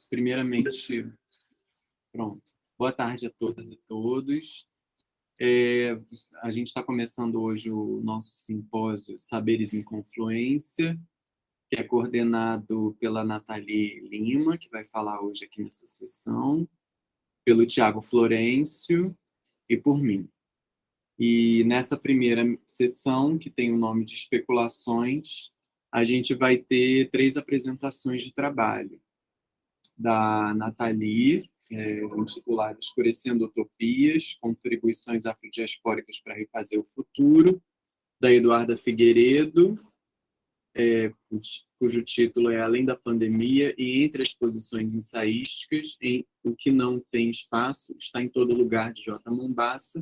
Primeiramente, pronto. Boa tarde a todas e todos. A gente está começando hoje o nosso simpósio Saberes em Confluência, que é coordenado pela Nathalie Lima, que vai falar hoje aqui nessa sessão, pelo Tiago Florencio e por mim. E nessa primeira sessão, que tem o nome de Especulações, a gente vai ter 3 apresentações de trabalho. Da Nathalie, intitulada Escurecendo Utopias, Contribuições Afrodiaspóricas para Refazer o Futuro, da Eduarda Figueiredo, cujo título é Além da Pandemia e Entre as Posições Ensaísticas, em O que Não Tem Espaço, Está em Todo Lugar, de J. Mombassa,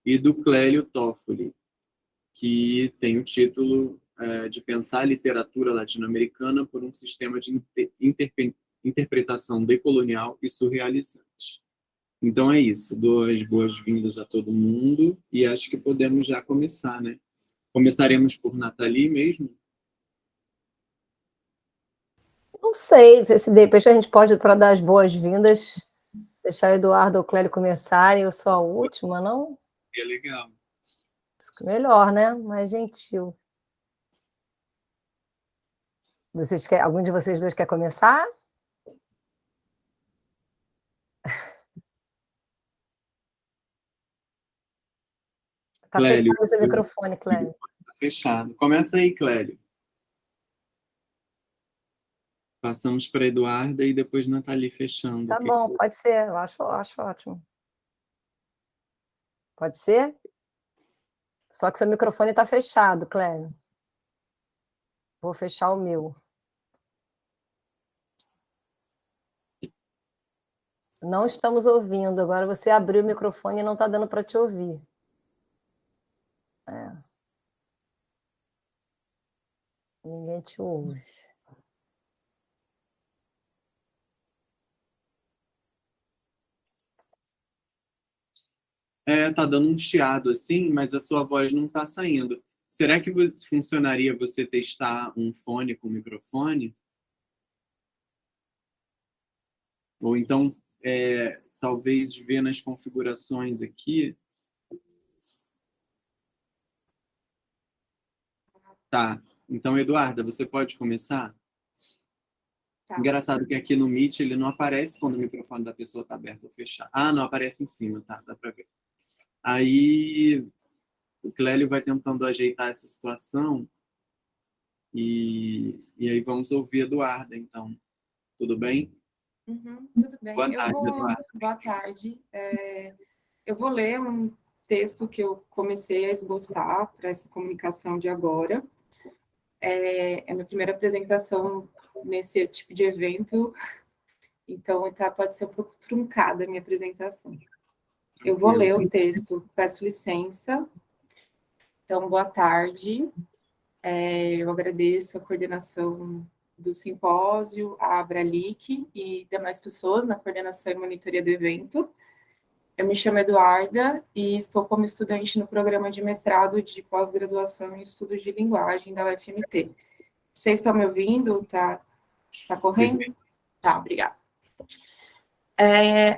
e do Clélio Toffoli, que tem o título de Pensar a Literatura Latino-Americana por um Sistema de Interpretação Decolonial e Surrealizante. Então é isso, dou as boas-vindas a todo mundo e acho que podemos já começar, né? Começaremos por Nathalie mesmo? Não sei se de repente a gente pode, para dar as boas-vindas, deixar o Eduardo ou o Clélio começarem, eu sou a última, não? É legal. Melhor, né? Mais gentil. Algum de vocês dois quer começar? Está fechado o seu microfone, Clélio. Está fechado. Começa aí, Clélio. Passamos para a Eduarda e depois Nathalie fechando. Tá bom, pode ser. Eu acho ótimo. Pode ser? Só que seu microfone está fechado, Clélio. Vou fechar o meu. Não estamos ouvindo. Agora você abriu o microfone e não está dando para te ouvir. Ninguém te ouve. Tá dando um chiado assim, mas a sua voz não está saindo. Será que funcionaria você testar um fone com microfone? Ou então, talvez ver nas configurações aqui. Tá. Então, Eduarda, você pode começar? Tá. Engraçado que aqui no Meet ele não aparece quando o microfone da pessoa está aberto ou fechado. Ah, não, aparece em cima, tá? Dá para ver. Aí, o Clélio vai tentando ajeitar essa situação e aí vamos ouvir a Eduarda, então. Tudo bem? Tudo bem. Boa tarde, Eduarda. Boa tarde. Eu vou ler um texto que eu comecei a esboçar para essa comunicação de agora. É minha primeira apresentação nesse tipo de evento, então pode ser um pouco truncada a minha apresentação. Eu vou ler o texto, peço licença. Então, boa tarde. Eu agradeço a coordenação do simpósio, a Abralic e demais pessoas na coordenação e monitoria do evento. Eu me chamo Eduarda e estou como estudante no programa de mestrado de pós-graduação em estudos de linguagem da UFMT. Vocês estão me ouvindo? Tá correndo? Tá, obrigada.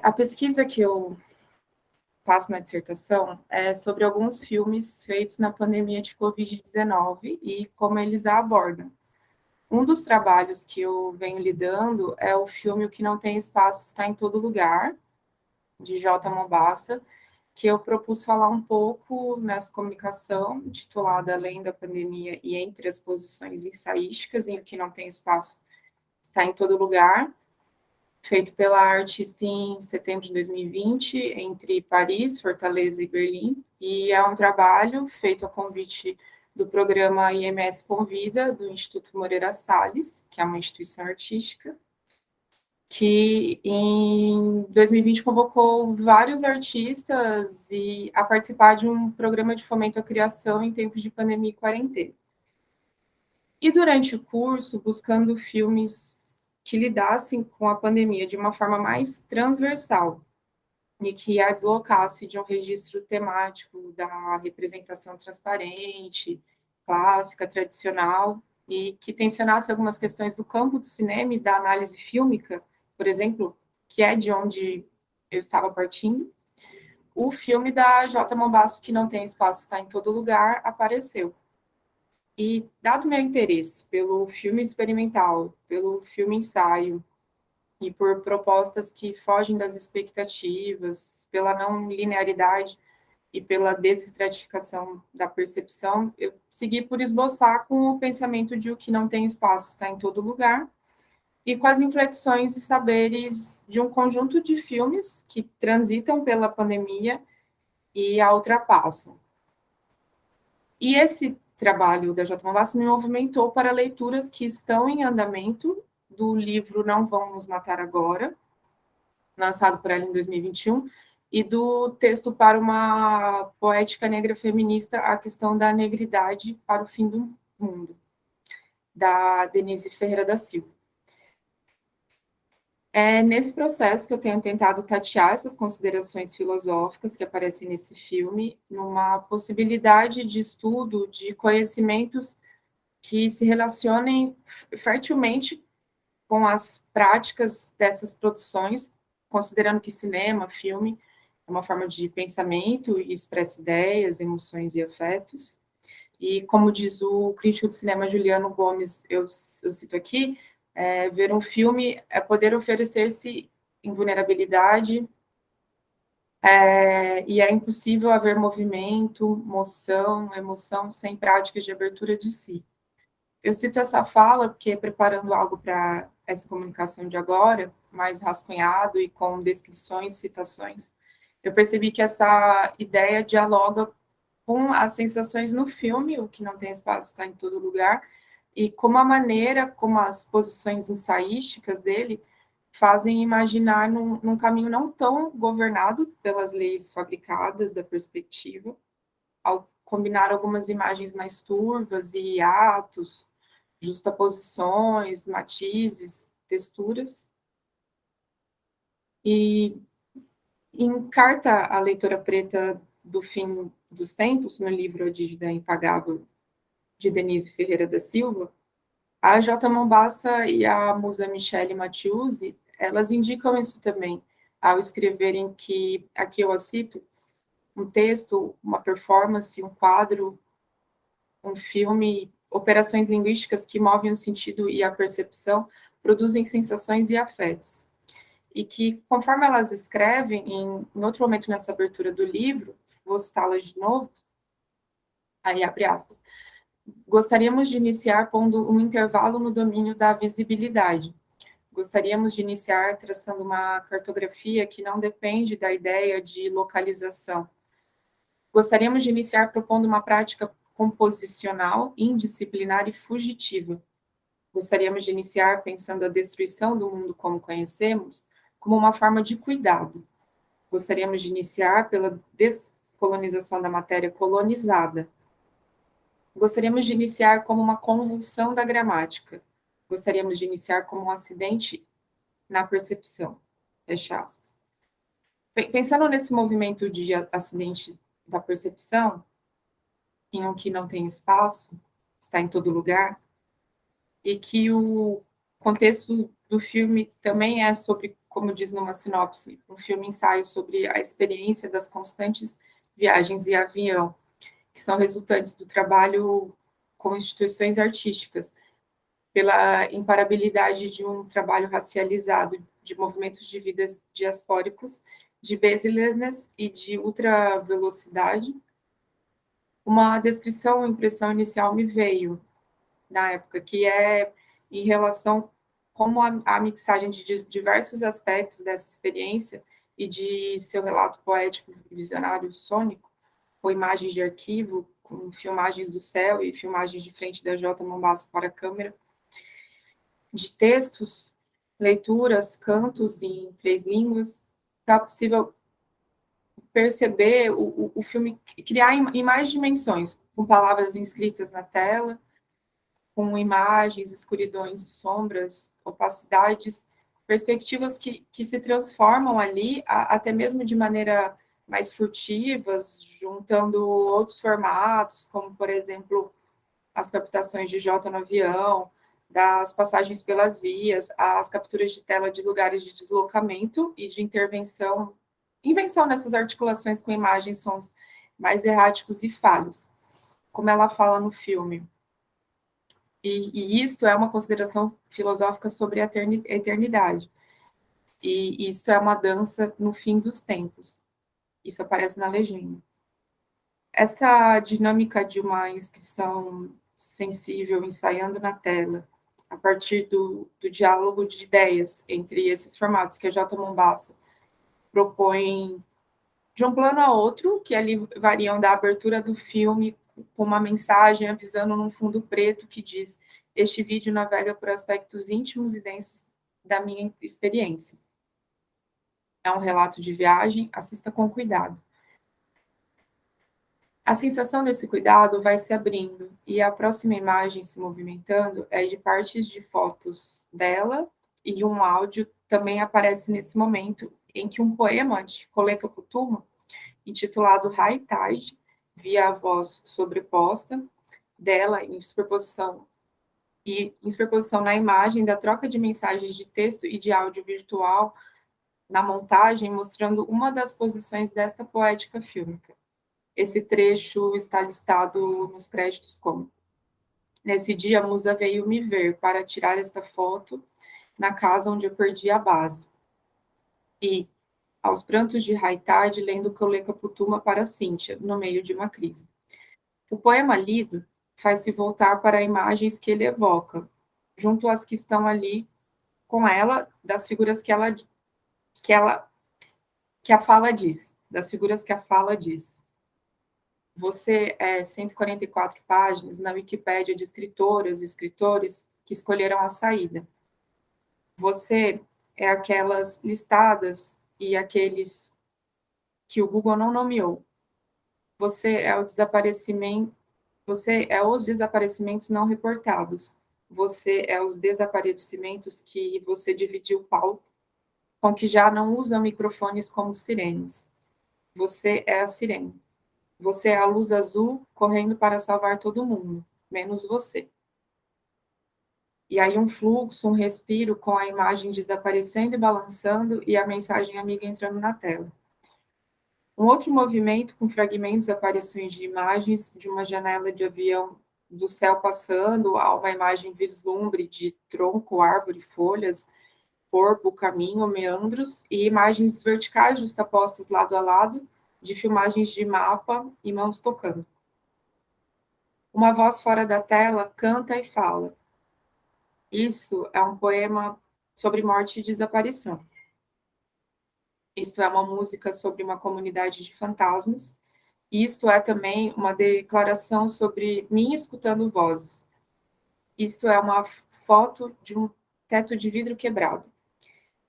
A pesquisa que eu faço na dissertação é sobre alguns filmes feitos na pandemia de Covid-19 e como eles a abordam. Um dos trabalhos que eu venho lidando é o filme O que Não Tem Espaço Está em Todo Lugar, de J. Mombassa, que eu propus falar um pouco nessa comunicação, titulada Além da Pandemia e Entre as Posições Ensaísticas, em O que Não Tem Espaço Está em Todo Lugar, feito pela artista em setembro de 2020, entre Paris, Fortaleza e Berlim, e é um trabalho feito a convite do programa IMS Convida, do Instituto Moreira Salles, que é uma instituição artística, que em 2020 convocou vários artistas a participar de um programa de fomento à criação em tempos de pandemia e quarentena. E durante o curso, buscando filmes que lidassem com a pandemia de uma forma mais transversal e que a deslocasse de um registro temático da representação transparente, clássica, tradicional, e que tensionasse algumas questões do campo do cinema e da análise fílmica por exemplo, que é de onde eu estava partindo, o filme da J. Mombasso, Que Não Tem Espaço, Está em Todo Lugar, apareceu. E, dado meu interesse pelo filme experimental, pelo filme ensaio, e por propostas que fogem das expectativas, pela não linearidade e pela desestratificação da percepção, eu segui por esboçar com o pensamento de o que não tem espaço está em todo lugar, e com as inflexões e saberes de um conjunto de filmes que transitam pela pandemia e a ultrapassam. E esse trabalho da J. Mombasso me movimentou para leituras que estão em andamento do livro Não Vão Nos Matar Agora, lançado por ela em 2021, e do texto Para uma Poética Negra Feminista, A Questão da Negridade para o Fim do Mundo, da Denise Ferreira da Silva. É nesse processo que eu tenho tentado tatear essas considerações filosóficas que aparecem nesse filme, numa possibilidade de estudo de conhecimentos que se relacionem fertilmente com as práticas dessas produções, considerando que cinema, filme, é uma forma de pensamento e expressa ideias, emoções e afetos. E, como diz o crítico de cinema Juliano Gomes, eu cito aqui, ver um filme é poder oferecer-se em vulnerabilidade, e é impossível haver movimento, moção, emoção, sem práticas de abertura de si. Eu cito essa fala porque, preparando algo para essa comunicação de agora, mais rascunhado e com descrições, citações, eu percebi que essa ideia dialoga com as sensações no filme, O Que Não Tem Espaço Está em Todo Lugar, e como a maneira, como as posições ensaísticas dele fazem imaginar num caminho não tão governado pelas leis fabricadas da perspectiva, ao combinar algumas imagens mais turvas e atos, justaposições, matizes, texturas. E em Carta à Leitora Preta do Fim dos Tempos, no livro A Dívida Impagável, de Denise Ferreira da Silva, a J. Mombassa e a musa Michele Mattiusi, elas indicam isso também, ao escreverem que, aqui eu a cito, um texto, uma performance, um quadro, um filme, operações linguísticas que movem o sentido e a percepção, produzem sensações e afetos. E que, conforme elas escrevem, em outro momento nessa abertura do livro, vou citá-las de novo, aí abre aspas, gostaríamos de iniciar pondo um intervalo no domínio da visibilidade. Gostaríamos de iniciar traçando uma cartografia que não depende da ideia de localização. Gostaríamos de iniciar propondo uma prática composicional, indisciplinar e fugitiva. Gostaríamos de iniciar pensando a destruição do mundo como conhecemos como uma forma de cuidado. Gostaríamos de iniciar pela descolonização da matéria colonizada. Gostaríamos de iniciar como uma convulsão da gramática. Gostaríamos de iniciar como um acidente na percepção. Fecha aspas. Pensando nesse movimento de acidente da percepção, em um que não tem espaço, está em todo lugar, e que o contexto do filme também é sobre, como diz numa sinopse, um filme-ensaio sobre a experiência das constantes viagens em avião, que são resultantes do trabalho com instituições artísticas, pela imparabilidade de um trabalho racializado de movimentos de vidas diaspóricos, de baselessness e de ultravelocidade. Uma descrição, uma impressão inicial me veio na época, que é em relação como a mixagem de diversos aspectos dessa experiência e de seu relato poético, visionário, sônico, com imagens de arquivo, com filmagens do céu e filmagens de frente da J. Mombassa para a câmera, de textos, leituras, cantos em 3 línguas, está possível perceber o filme, criar em mais dimensões, com palavras inscritas na tela, com imagens, escuridões e sombras, opacidades, perspectivas que se transformam ali, até mesmo de maneira mais furtivas, juntando outros formatos, como, por exemplo, as captações de Jota no avião, das passagens pelas vias, as capturas de tela de lugares de deslocamento e de invenção dessas articulações com imagens, sons mais erráticos e falhos, como ela fala no filme. E isto é uma consideração filosófica sobre a eternidade. E isto é uma dança no fim dos tempos. Isso aparece na legenda. Essa dinâmica de uma inscrição sensível ensaiando na tela, a partir do diálogo de ideias entre esses formatos que a J. Mombassa propõe de um plano a outro, que ali variam da abertura do filme com uma mensagem avisando num fundo preto que diz: este vídeo navega por aspectos íntimos e densos da minha experiência. É um relato de viagem, assista com cuidado. A sensação desse cuidado vai se abrindo, e a próxima imagem se movimentando é de partes de fotos dela, e um áudio também aparece nesse momento, em que um poema de Koleka Putuma, intitulado High Tide, via a voz sobreposta dela em superposição na imagem da troca de mensagens de texto e de áudio virtual na montagem, mostrando uma das posições desta poética fílmica. Esse trecho está listado nos créditos como: nesse dia a musa veio me ver para tirar esta foto na casa onde eu perdi a base. E, aos prantos de Haitad, lendo Koleka Putuma para Cíntia, no meio de uma crise. O poema lido faz-se voltar para imagens que ele evoca, junto às que estão ali com ela, das figuras que a fala diz, das figuras que a fala diz. Você é 144 páginas na Wikipédia de escritoras e escritores que escolheram a saída. Você é aquelas listadas e aqueles que o Google não nomeou. Você é os desaparecimentos não reportados. Você é os desaparecimentos que você dividiu o palco com que já não usam microfones como sirenes. Você é a sirene. Você é a luz azul correndo para salvar todo mundo, menos você. E aí um fluxo, um respiro com a imagem desaparecendo e balançando e a mensagem amiga entrando na tela. Um outro movimento com fragmentos, aparições de imagens de uma janela de avião do céu passando a uma imagem vislumbre de tronco, árvore, folhas, corpo, caminho, meandros e imagens verticais justapostas lado a lado de filmagens de mapa e mãos tocando. Uma voz fora da tela canta e fala. Isso é um poema sobre morte e desaparição. Isto é uma música sobre uma comunidade de fantasmas. Isto é também uma declaração sobre mim escutando vozes. Isto é uma foto de um teto de vidro quebrado.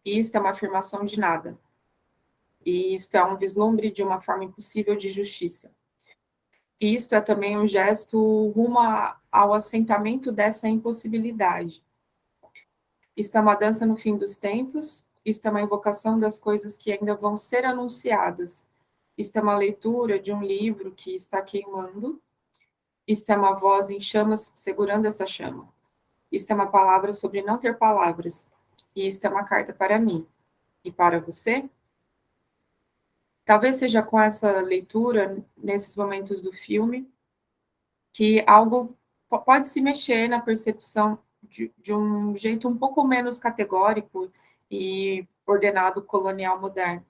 Isto é uma afirmação de nada. E isto é um vislumbre de uma forma impossível de justiça. E isto é também um gesto rumo ao assentamento dessa impossibilidade. Isto é uma dança no fim dos tempos, isto é uma invocação das coisas que ainda vão ser anunciadas. Isto é uma leitura de um livro que está queimando. Isto é uma voz em chamas segurando essa chama. Isto é uma palavra sobre não ter palavras. E isto é uma carta para mim. E para você? Talvez seja com essa leitura, nesses momentos do filme, que algo pode se mexer na percepção de um jeito um pouco menos categórico e ordenado colonial moderno.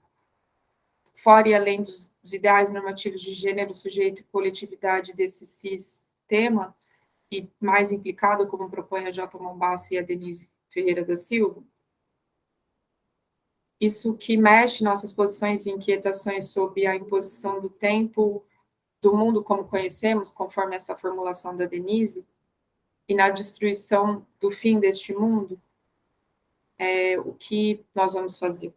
Fora e além dos ideais normativos de gênero, sujeito e coletividade desse sistema, e mais implicado, como propõe a J. Mombassa e a Denise Ferreira da Silva, isso que mexe nossas posições e inquietações sobre a imposição do tempo, do mundo como conhecemos, conforme essa formulação da Denise, e na destruição do fim deste mundo, o que nós vamos fazer?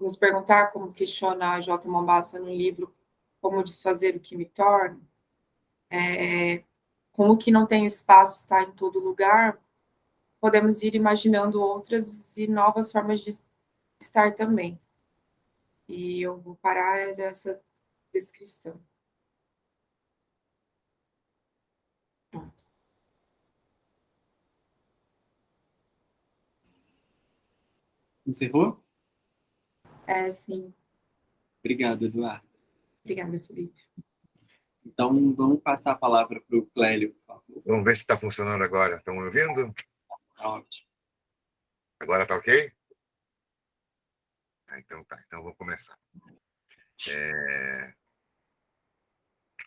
Nos perguntar, como questiona a J. Mombassa no livro Como Desfazer o que Me Torna, como que não tem espaço está em todo lugar, podemos ir imaginando outras e novas formas de estar também. E eu vou parar essa descrição. Encerrou? Sim. Obrigado, Eduardo. Obrigada, Felipe. Então, vamos passar a palavra para o Clélio, por favor. Vamos ver se está funcionando agora. Estão me ouvindo? Tá ótimo. Agora está ok? Então tá. Então vou começar.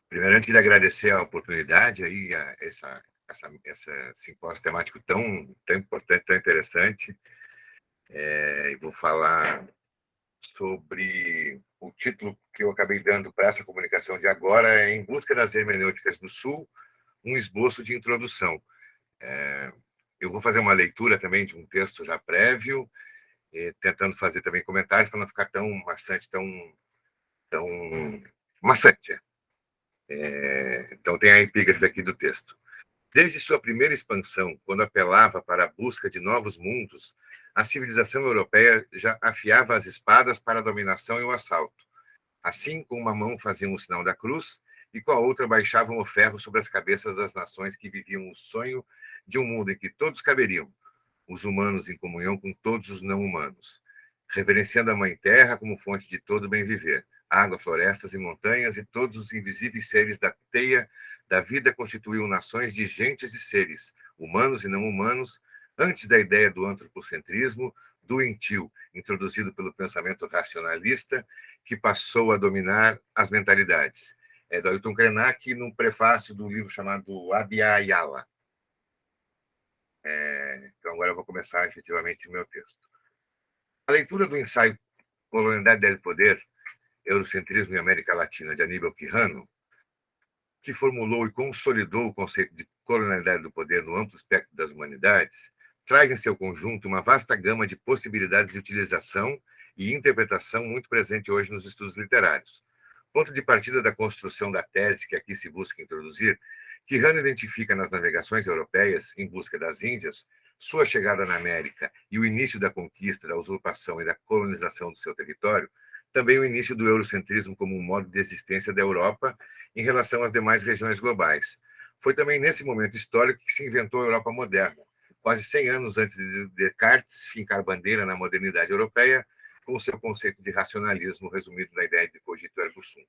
Primeiramente, queria agradecer a oportunidade aí, essa simpósio temático tão importante, tão interessante. E vou falar sobre o título que eu acabei dando para essa comunicação de agora, é Em Busca das Hermenêuticas do Sul, um esboço de introdução. Eu vou fazer uma leitura também de um texto já prévio, tentando fazer também comentários para não ficar tão maçante, tão maçante. Então, tem a epígrafe aqui do texto. Desde sua primeira expansão, quando apelava para a busca de novos mundos, a civilização europeia já afiava as espadas para a dominação e o assalto. Assim, com uma mão faziam o sinal da cruz e com a outra baixavam o ferro sobre as cabeças das nações que viviam o sonho de um mundo em que todos caberiam, os humanos em comunhão com todos os não-humanos, reverenciando a Mãe Terra como fonte de todo bem-viver. Água, florestas e montanhas e todos os invisíveis seres da teia da vida constituíam nações de gentes e seres, humanos e não humanos, antes da ideia do antropocentrismo doentio, introduzido pelo pensamento racionalista, que passou a dominar as mentalidades. É do Ailton Krenak, num prefácio do livro chamado Abya Yala. Então, agora eu vou começar efetivamente o meu texto. A leitura do ensaio Colonialidade del Poder, Eurocentrismo e América Latina, de Aníbal Quijano, que formulou e consolidou o conceito de colonialidade do poder no amplo espectro das humanidades, traz em seu conjunto uma vasta gama de possibilidades de utilização e interpretação muito presente hoje nos estudos literários. Ponto de partida da construção da tese que aqui se busca introduzir, Quijano identifica nas navegações europeias em busca das Índias sua chegada na América e o início da conquista, da usurpação e da colonização do seu território, também o início do eurocentrismo como um modo de existência da Europa em relação às demais regiões globais. Foi também nesse momento histórico que se inventou a Europa moderna, quase 100 anos antes de Descartes fincar bandeira na modernidade europeia, com o seu conceito de racionalismo resumido na ideia de cogito ergo sum.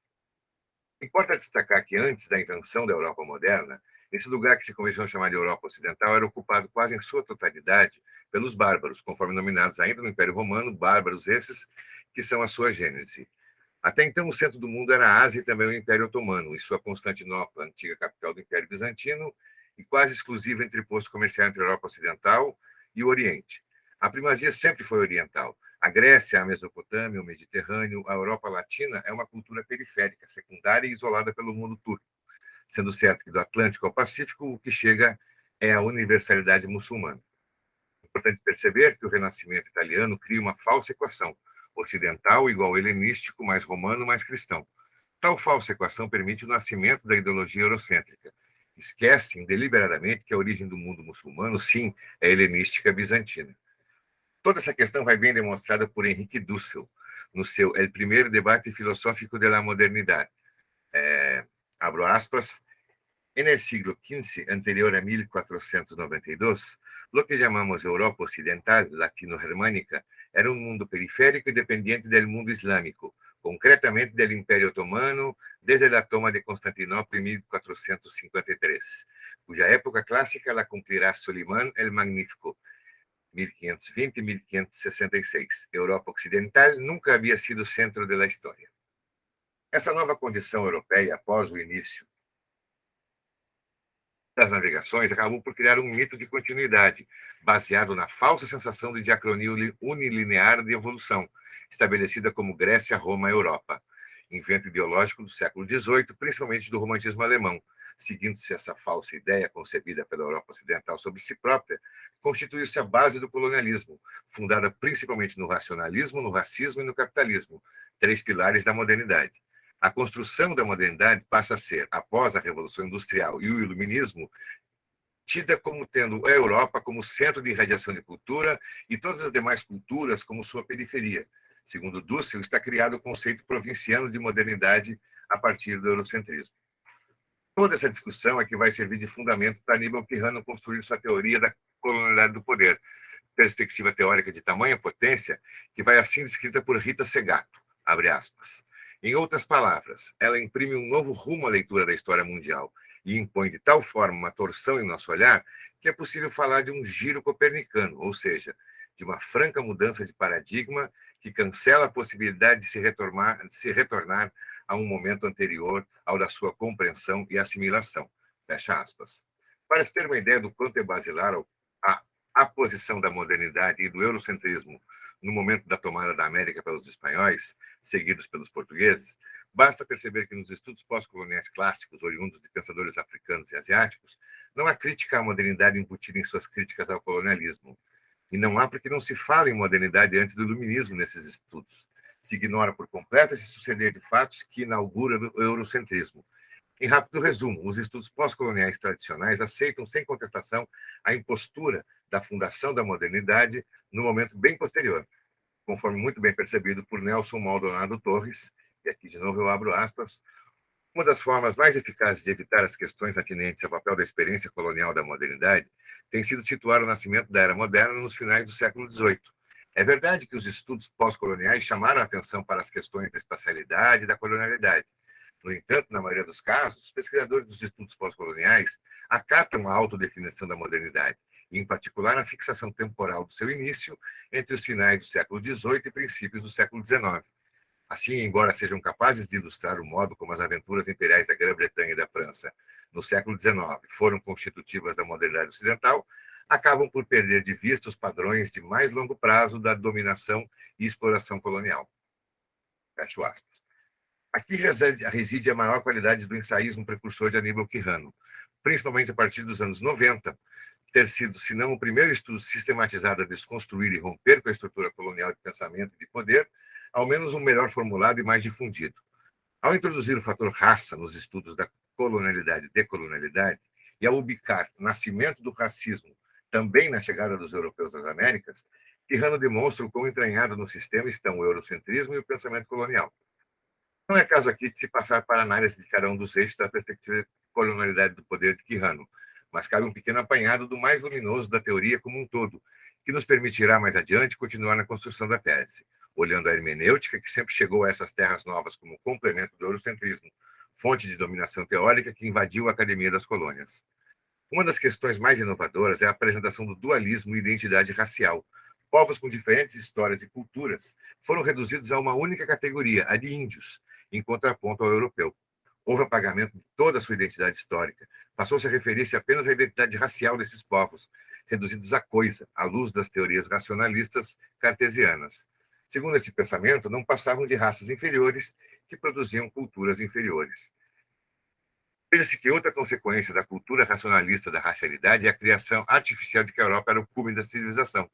Importa destacar que antes da invenção da Europa moderna, esse lugar que se começou a chamar de Europa Ocidental era ocupado quase em sua totalidade pelos bárbaros, conforme nominados ainda no Império Romano, bárbaros esses que são a sua gênese. Até então, o centro do mundo era a Ásia e também o Império Otomano, e sua Constantinopla, antiga capital do Império Bizantino, e quase exclusivo entreposto comercial entre a Europa Ocidental e o Oriente. A primazia sempre foi oriental. A Grécia, a Mesopotâmia, o Mediterrâneo, a Europa Latina é uma cultura periférica, secundária e isolada pelo mundo turco, sendo certo que do Atlântico ao Pacífico o que chega é a universalidade muçulmana. É importante perceber que o Renascimento italiano cria uma falsa equação, ocidental igual helenístico mais romano mais cristão. Tal falsa equação permite o nascimento da ideologia eurocêntrica. Esquecem deliberadamente que a origem do mundo muçulmano, sim, é helenística bizantina. Toda essa questão vai bem demonstrada por Henrique Dussel, no seu El Primer Debate Filosófico de la Modernidad. Abro aspas. En el siglo XV, anterior a 1492, lo que llamamos Europa Occidental, latino-germánica, era un mundo periférico y dependiente del mundo islámico, concretamente del Imperio Otomano, desde la toma de Constantinopla en 1453, cuya época clásica la cumplirá Solimán el Magnífico, 1520 y 1566. Europa Ocidental nunca había sido centro de la história. Essa nova condição europeia, após o início das navegações, acabou por criar um mito de continuidade, baseado na falsa sensação de diacronia unilinear de evolução, estabelecida como Grécia, Roma, Europa. Invento ideológico do século XVIII, principalmente do romantismo alemão. Seguindo-se essa falsa ideia concebida pela Europa Ocidental sobre si própria, constituiu-se a base do colonialismo, fundada principalmente no racionalismo, no racismo e no capitalismo, três pilares da modernidade. A construção da modernidade passa a ser, após a Revolução Industrial e o Iluminismo, tida como tendo a Europa como centro de irradiação de cultura e todas as demais culturas como sua periferia. Segundo Dussel, está criado o conceito provinciano de modernidade a partir do eurocentrismo. Toda essa discussão é que vai servir de fundamento para Aníbal Quijano construir sua teoria da colonialidade do poder, perspectiva teórica de tamanha potência que vai assim descrita por Rita Segato, abre aspas. Em outras palavras, ela imprime um novo rumo à leitura da história mundial e impõe de tal forma uma torção em nosso olhar que é possível falar de um giro copernicano, ou seja, de uma franca mudança de paradigma que cancela a possibilidade de se retornar a um momento anterior ao da sua compreensão e assimilação. Fecha aspas. Para se ter uma ideia do quanto é basilar a posição da modernidade e do eurocentrismo no momento da tomada da América pelos espanhóis, seguidos pelos portugueses, basta perceber que nos estudos pós-coloniais clássicos, oriundos de pensadores africanos e asiáticos, não há crítica à modernidade embutida em suas críticas ao colonialismo. E não há porque não se fala em modernidade antes do iluminismo nesses estudos. Se ignora por completo esse suceder de fatos que inaugura o eurocentrismo. Em rápido resumo, os estudos pós-coloniais tradicionais aceitam sem contestação a impostura da fundação da modernidade no momento bem posterior, conforme muito bem percebido por Nelson Maldonado Torres, e aqui de novo eu abro aspas, uma das formas mais eficazes de evitar as questões atinentes ao papel da experiência colonial da modernidade tem sido situar o nascimento da era moderna nos finais do século XVIII. É verdade que os estudos pós-coloniais chamaram a atenção para as questões da espacialidade e da colonialidade. No entanto, na maioria dos casos, os pesquisadores dos estudos pós-coloniais acatam a autodefinição da modernidade, e, em particular, a fixação temporal do seu início entre os finais do século XVIII e princípios do século XIX. Assim, embora sejam capazes de ilustrar o modo como as aventuras imperiais da Grã-Bretanha e da França, no século XIX, foram constitutivas da modernidade ocidental, acabam por perder de vista os padrões de mais longo prazo da dominação e exploração colonial. Fecho aspas. Aqui reside a maior qualidade do ensaísmo precursor de Aníbal Quijano, principalmente a partir dos anos 90, ter sido, se não o primeiro estudo sistematizado a desconstruir e romper com a estrutura colonial de pensamento e de poder, ao menos um melhor formulado e mais difundido. Ao introduzir o fator raça nos estudos da colonialidade e decolonialidade, e ao ubicar o nascimento do racismo também na chegada dos europeus às Américas, Quijano demonstra o quão entranhado no sistema estão o eurocentrismo e o pensamento colonial. Não é caso aqui de se passar para a análise de cada um dos eixos da perspectiva de colonialidade do poder de Quijano, mas cabe um pequeno apanhado do mais luminoso da teoria como um todo, que nos permitirá mais adiante continuar na construção da tese, olhando a hermenêutica que sempre chegou a essas terras novas como complemento do eurocentrismo, fonte de dominação teórica que invadiu a Academia das Colônias. Uma das questões mais inovadoras é a apresentação do dualismo e identidade racial. Povos com diferentes histórias e culturas foram reduzidos a uma única categoria, a de índios, em contraponto ao europeu. Houve apagamento de toda a sua identidade histórica. Passou-se a referir-se apenas à identidade racial desses povos, reduzidos à coisa, à luz das teorias racionalistas cartesianas. Segundo esse pensamento, não passavam de raças inferiores que produziam culturas inferiores. Veja-se que outra consequência da cultura racionalista da racialidade é a criação artificial de que a Europa era o cume da civilização,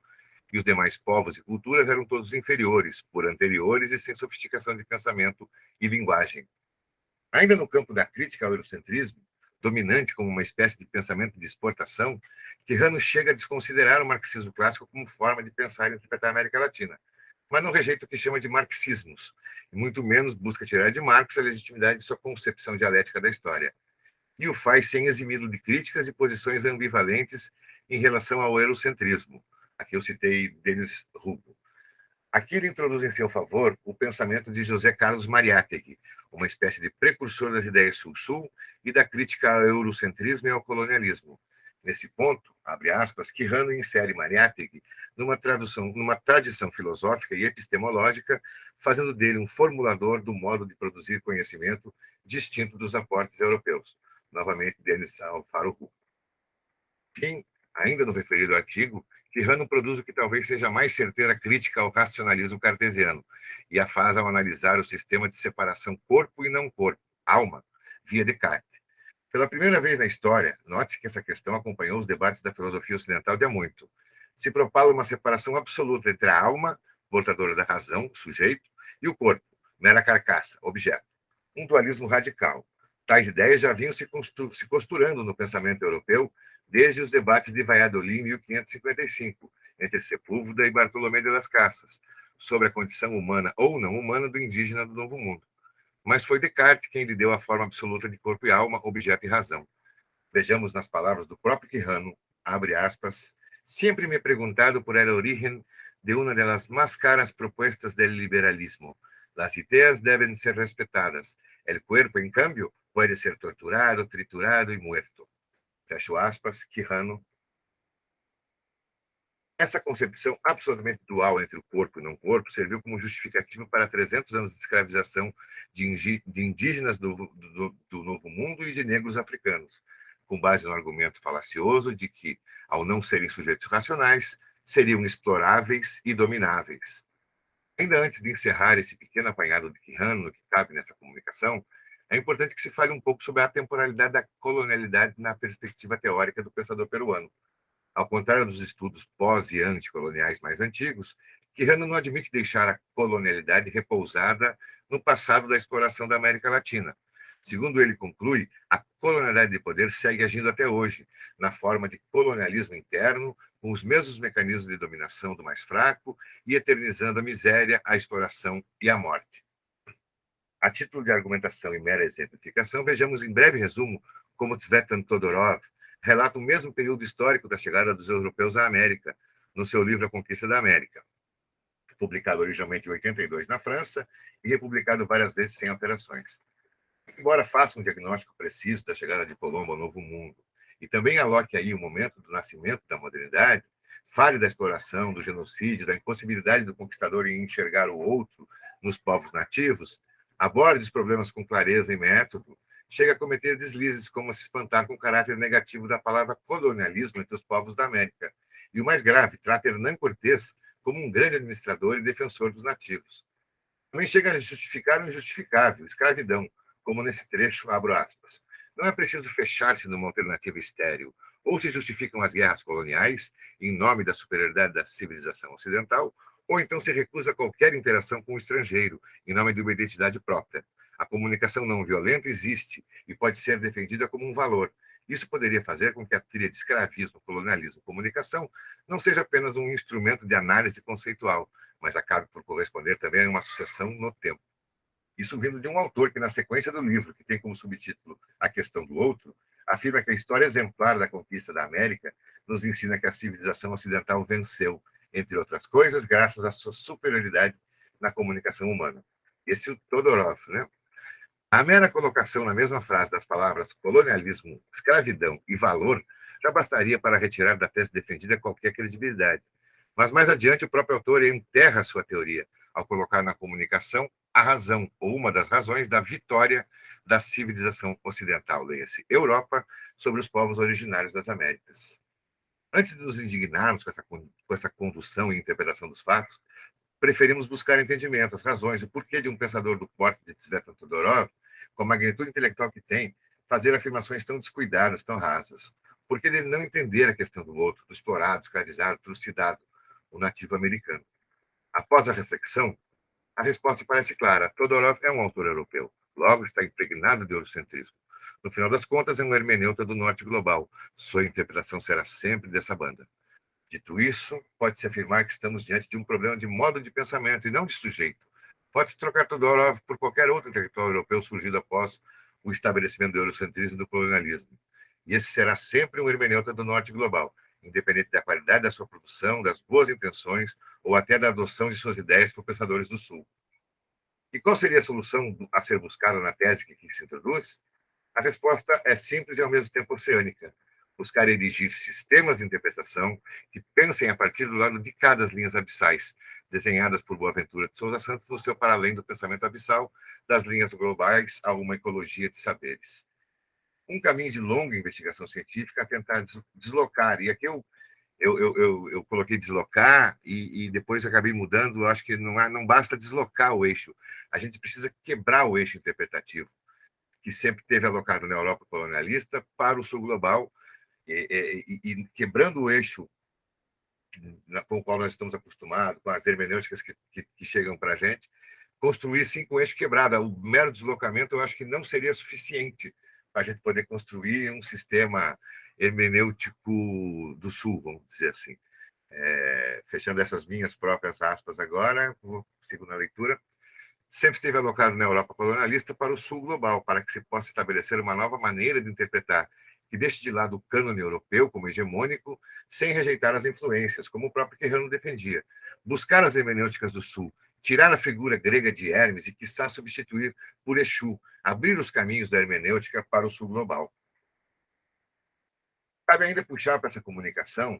e os demais povos e culturas eram todos inferiores, por anteriores e sem sofisticação de pensamento e linguagem. Ainda no campo da crítica ao eurocentrismo, dominante como uma espécie de pensamento de exportação, Quijano chega a desconsiderar o marxismo clássico como forma de pensar e interpretar a América Latina, mas não rejeita o que chama de marxismos, e muito menos busca tirar de Marx a legitimidade de sua concepção dialética da história. E o faz sem eximi-lo de críticas e posições ambivalentes em relação ao eurocentrismo. Aqui eu citei Denis Rubo. Aqui ele introduz em seu favor o pensamento de José Carlos Mariátegui, uma espécie de precursor das ideias sul-sul e da crítica ao eurocentrismo e ao colonialismo. Nesse ponto, abre aspas, Quijano insere Mariátegui numa tradição filosófica e epistemológica, fazendo dele um formulador do modo de produzir conhecimento distinto dos aportes europeus. Novamente, Denis Alfaro Rubo. Fim, ainda no referido artigo, Quijano produz o que talvez seja a mais certeira crítica ao racionalismo cartesiano e a faz ao analisar o sistema de separação corpo e não corpo, alma, via Descartes. Pela primeira vez na história, note-se que essa questão acompanhou os debates da filosofia ocidental de há muito. Se propala uma separação absoluta entre a alma, portadora da razão, sujeito, e o corpo, mera carcaça, objeto. Um dualismo radical. Tais ideias já vinham se costurando no pensamento europeu desde os debates de Valladolid em 1555, entre Sepúlveda e Bartolomé de las Casas, sobre a condição humana ou não humana do indígena do Novo Mundo. Mas foi Descartes quem lhe deu a forma absoluta de corpo e alma, objeto e razão. Vejamos nas palavras do próprio Quijano, abre aspas, siempre me he preguntado por el origen de una de las más caras propuestas del liberalismo. Las ideas deben ser respetadas. El cuerpo, en cambio, puede ser torturado, triturado y muerto. Fecho aspas, Quijano. Essa concepção absolutamente dual entre o corpo e não corpo serviu como justificativa para 300 anos de escravização de indígenas do Novo Mundo e de negros africanos, com base no argumento falacioso de que, ao não serem sujeitos racionais, seriam exploráveis e domináveis. Ainda antes de encerrar esse pequeno apanhado de Quijano que cabe nessa comunicação, é importante que se fale um pouco sobre a temporalidade da colonialidade na perspectiva teórica do pensador peruano. Ao contrário dos estudos pós- e anticoloniais mais antigos, Quijano não admite deixar a colonialidade repousada no passado da exploração da América Latina. Segundo ele conclui, a colonialidade de poder segue agindo até hoje, na forma de colonialismo interno, com os mesmos mecanismos de dominação do mais fraco e eternizando a miséria, a exploração e a morte. A título de argumentação e mera exemplificação, vejamos em breve resumo como Tsvetan Todorov relata o mesmo período histórico da chegada dos europeus à América, no seu livro A Conquista da América, publicado originalmente em 82 na França e republicado várias vezes sem alterações. Embora faça um diagnóstico preciso da chegada de Colombo ao Novo Mundo e também aloque aí o momento do nascimento da modernidade, fale da exploração, do genocídio, da impossibilidade do conquistador em enxergar o outro nos povos nativos, aborde os problemas com clareza e método, chega a cometer deslizes como se espantar com o caráter negativo da palavra colonialismo entre os povos da América. E o mais grave, trata Hernán Cortés como um grande administrador e defensor dos nativos. Também chega a justificar o injustificável, escravidão, como nesse trecho, abro aspas. Não é preciso fechar-se numa alternativa estéril. Ou se justificam as guerras coloniais, em nome da superioridade da civilização ocidental, ou então se recusa qualquer interação com o estrangeiro, em nome de uma identidade própria. A comunicação não violenta existe e pode ser defendida como um valor. Isso poderia fazer com que a tríade escravismo, colonialismo, comunicação não seja apenas um instrumento de análise conceitual, mas acabe por corresponder também a uma sucessão no tempo. Isso vindo de um autor que, na sequência do livro, que tem como subtítulo A Questão do Outro, afirma que a história exemplar da conquista da América nos ensina que a civilização ocidental venceu, entre outras coisas, graças à sua superioridade na comunicação humana. Esse é o Todorov, né? A mera colocação na mesma frase das palavras colonialismo, escravidão e valor já bastaria para retirar da tese defendida qualquer credibilidade. Mas mais adiante, o próprio autor enterra sua teoria ao colocar na comunicação a razão, ou uma das razões, da vitória da civilização ocidental, leia-se Europa, sobre os povos originários das Américas. Antes de nos indignarmos com essa condução e interpretação dos fatos, preferimos buscar entendimento, as razões, o porquê de um pensador do porte de Tsvetan Todorov, com a magnitude intelectual que tem, fazer afirmações tão descuidadas, tão rasas. Por que ele não entender a questão do outro, do explorado, escravizado, trucidado, o nativo americano? Após a reflexão, a resposta parece clara. Todorov é um autor europeu, logo está impregnado de eurocentrismo. No final das contas, é um hermeneuta do norte global. Sua interpretação será sempre dessa banda. Dito isso, pode-se afirmar que estamos diante de um problema de modo de pensamento e não de sujeito. Pode-se trocar Todorov por qualquer outro intelectual europeu surgido após o estabelecimento do eurocentrismo e do colonialismo. E esse será sempre um hermeneuta do norte global, independente da qualidade da sua produção, das boas intenções ou até da adoção de suas ideias por pensadores do Sul. E qual seria a solução a ser buscada na tese que aqui se introduz? A resposta é simples e ao mesmo tempo oceânica. Buscar erigir sistemas de interpretação que pensem a partir do lado de cada das linhas abissais, desenhadas por Boaventura de Souza Santos no seu Para Além do Pensamento Abissal, das linhas globais a uma ecologia de saberes. Um caminho de longa investigação científica a tentar deslocar, e aqui eu coloquei deslocar e depois acabei mudando, acho que não basta deslocar o eixo, a gente precisa quebrar o eixo interpretativo, que sempre teve alocado na Europa colonialista para o sul global, e quebrando o eixo com o qual nós estamos acostumados, com as hermenêuticas que chegam para a gente, construir sim com o eixo quebrado. O mero deslocamento eu acho que não seria suficiente para a gente poder construir um sistema hermenêutico do sul, vamos dizer assim. Fechando essas minhas próprias aspas agora, vou seguir na leitura. Sempre esteve alocado na Europa colonialista para o sul global, para que se possa estabelecer uma nova maneira de interpretar que deixe de lado o cânone europeu como hegemônico, sem rejeitar as influências, como o próprio Quirrano defendia. Buscar as hermenêuticas do Sul, tirar a figura grega de Hermes e, quiçá, substituir por Exu, abrir os caminhos da hermenêutica para o Sul global. Cabe ainda puxar para essa comunicação,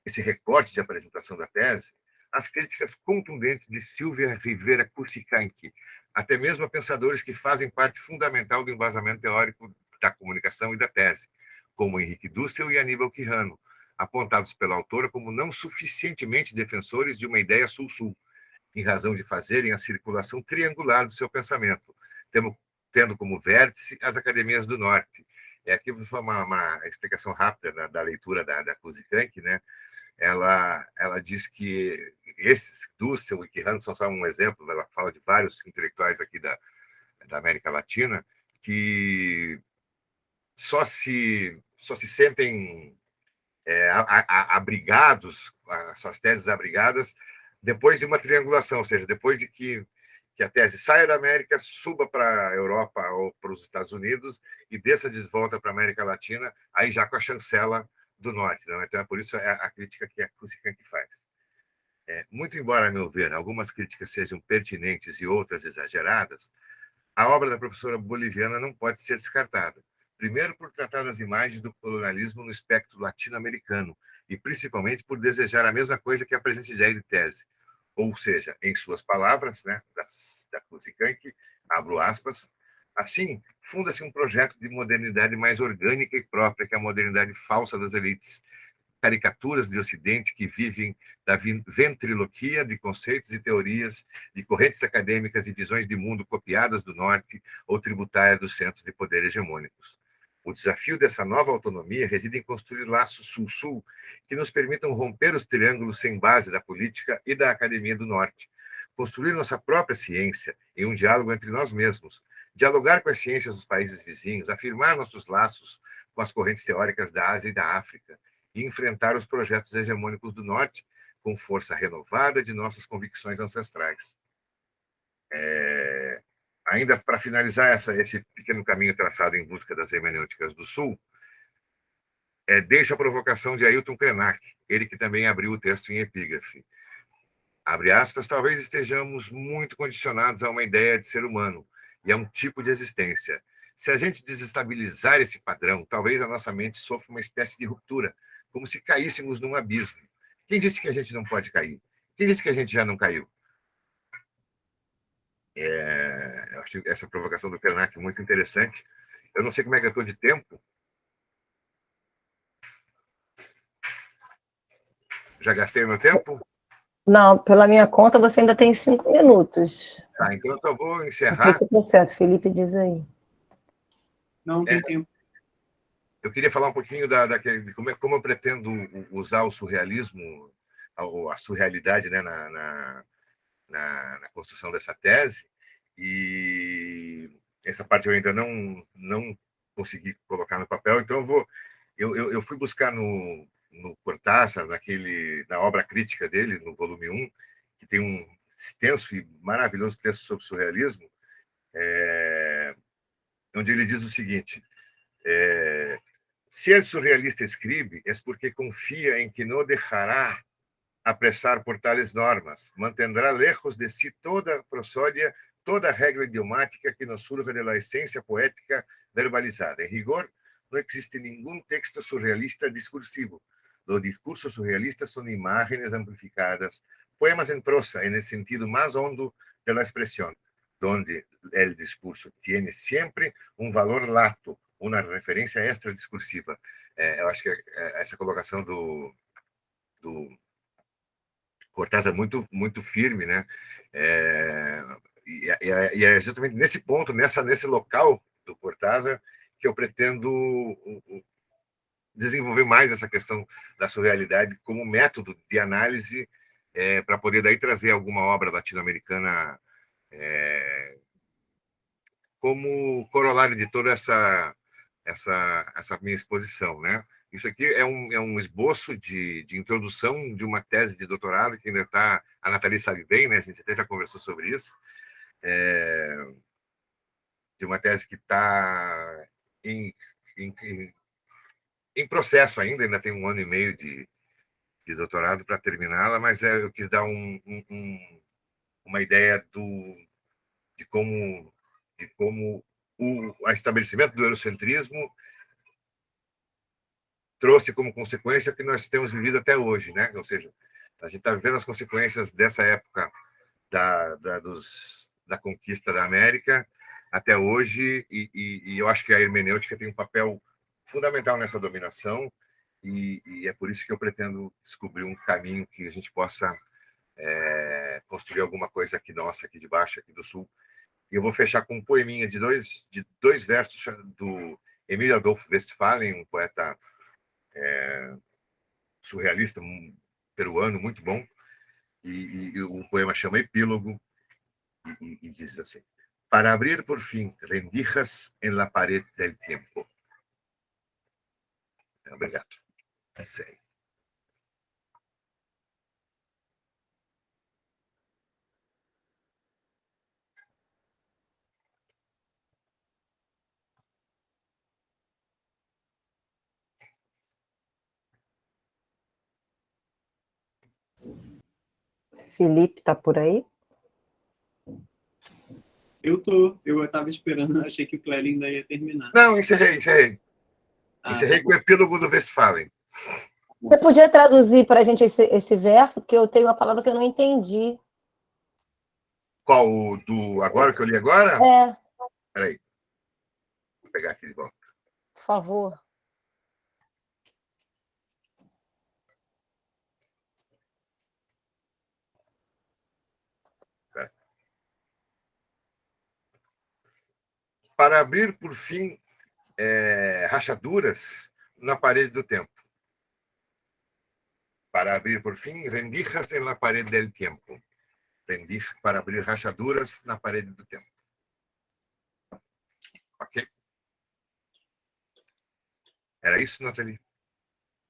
esse recorte de apresentação da tese, as críticas contundentes de Silvia Rivera Cusicanqui, até mesmo a pensadores que fazem parte fundamental do embasamento teórico da comunicação e da tese, como Henrique Dussel e Aníbal Quirrano, apontados pela autora como não suficientemente defensores de uma ideia sul-sul, em razão de fazerem a circulação triangular do seu pensamento, tendo como vértice as academias do Norte. Aqui foi uma explicação rápida da leitura da Cusicanqui, né? Ela diz que esses, Dussel e Quirrano, são só um exemplo, ela fala de vários intelectuais aqui da América Latina, que só se sentem abrigados, suas teses abrigadas, depois de uma triangulação, ou seja, depois de que a tese saia da América, suba para a Europa ou para os Estados Unidos e desça de volta para a América Latina, aí já com a chancela do Norte. Não? Então, é por isso a crítica que a Cusicanqui faz. Muito embora, a meu ver, algumas críticas sejam pertinentes e outras exageradas, a obra da professora boliviana não pode ser descartada. Primeiro, por tratar das imagens do colonialismo no espectro latino-americano, e principalmente por desejar a mesma coisa que a presente ideia de tese. Ou seja, em suas palavras, né, da Cusicanqui, abro aspas, assim, funda-se um projeto de modernidade mais orgânica e própria que a modernidade falsa das elites, caricaturas de Ocidente que vivem da ventriloquia de conceitos e teorias, de correntes acadêmicas e visões de mundo copiadas do Norte ou tributárias dos centros de poder hegemônicos. O desafio dessa nova autonomia reside em construir laços sul-sul que nos permitam romper os triângulos sem base da política e da academia do Norte, construir nossa própria ciência em um diálogo entre nós mesmos, dialogar com as ciências dos países vizinhos, afirmar nossos laços com as correntes teóricas da Ásia e da África, e enfrentar os projetos hegemônicos do Norte com força renovada de nossas convicções ancestrais. Ainda para finalizar esse pequeno caminho traçado em busca das hermenêuticas do Sul, deixo a provocação de Ailton Krenak, ele que também abriu o texto em epígrafe. Abre aspas, talvez estejamos muito condicionados a uma ideia de ser humano e a um tipo de existência. Se a gente desestabilizar esse padrão, talvez a nossa mente sofra uma espécie de ruptura, como se caíssemos num abismo. Quem disse que a gente não pode cair? Quem disse que a gente já não caiu? Eu acho essa provocação do Krenak muito interessante. Eu não sei como é que eu estou de tempo. Já gastei o meu tempo? Não, pela minha conta, você ainda tem 5 minutos. Tá, então eu só vou encerrar. Não sei se estou certo, Felipe diz aí. Não tem tempo. Eu queria falar um pouquinho de como eu pretendo usar o surrealismo, a surrealidade, né, na construção dessa tese, e essa parte eu ainda não consegui colocar no papel, então eu fui buscar no Cortázar, na obra crítica dele, no volume 1, que tem um extenso e maravilhoso texto sobre surrealismo, onde ele diz o seguinte: si el surrealista escribe, es porque confía en que no dejará apressar por tales normas, mantendrá lejos de si toda prosodia, toda regla idiomática que nos surja de la esencia poética verbalizada. En rigor, no existe ningún texto surrealista discursivo. Los discursos surrealistas son imágenes amplificadas, poemas en prosa, en el sentido más hondo de la expresión, donde el discurso tiene siempre un valor lato, uma referência extradiscursiva. Eu acho que essa colocação do Cortázar é muito firme, né? E é justamente nesse ponto, nesse local do Cortázar, que eu pretendo desenvolver mais essa questão da surrealidade como método de análise, para poder daí trazer alguma obra latino-americana como corolário de toda essa minha exposição, né? Isso aqui é um esboço de introdução de uma tese de doutorado que ainda está... A Nathalie sabe bem, né? A gente até já conversou sobre isso. De uma tese que está em processo ainda tem 1 ano e meio de doutorado para terminá-la, mas eu quis dar uma ideia de como o estabelecimento do eurocentrismo trouxe como consequência o que nós temos vivido até hoje, né? Ou seja, a gente está vivendo as consequências dessa época da conquista da América até hoje, e eu acho que a hermenêutica tem um papel fundamental nessa dominação, e é por isso que eu pretendo descobrir um caminho que a gente possa construir alguma coisa aqui nossa, aqui de baixo, aqui do sul. E eu vou fechar com um poeminha de dois versos do Emílio Adolfo Westphalen, um poeta surrealista, peruano, muito bom. E o poema chama Epílogo, y dice así: para abrir por fin rendijas en la pared del tiempo. Obrigado. Sí. Felipe está por aí? Eu estava esperando, achei que o Clélio ainda ia terminar. Não, encerrei. Encerrei com o Epílogo do Westphalen. Você podia traduzir para a gente esse verso, porque eu tenho uma palavra que eu não entendi. Qual? O do agora, que eu li agora? É. Peraí. Vou pegar aqui de volta. Por favor. Para abrir, por fim, rachaduras na parede do tempo. Para abrir, por fim, rendijas en la pared del tiempo. Para abrir rachaduras na parede do tempo. Ok? Era isso, Nathalie?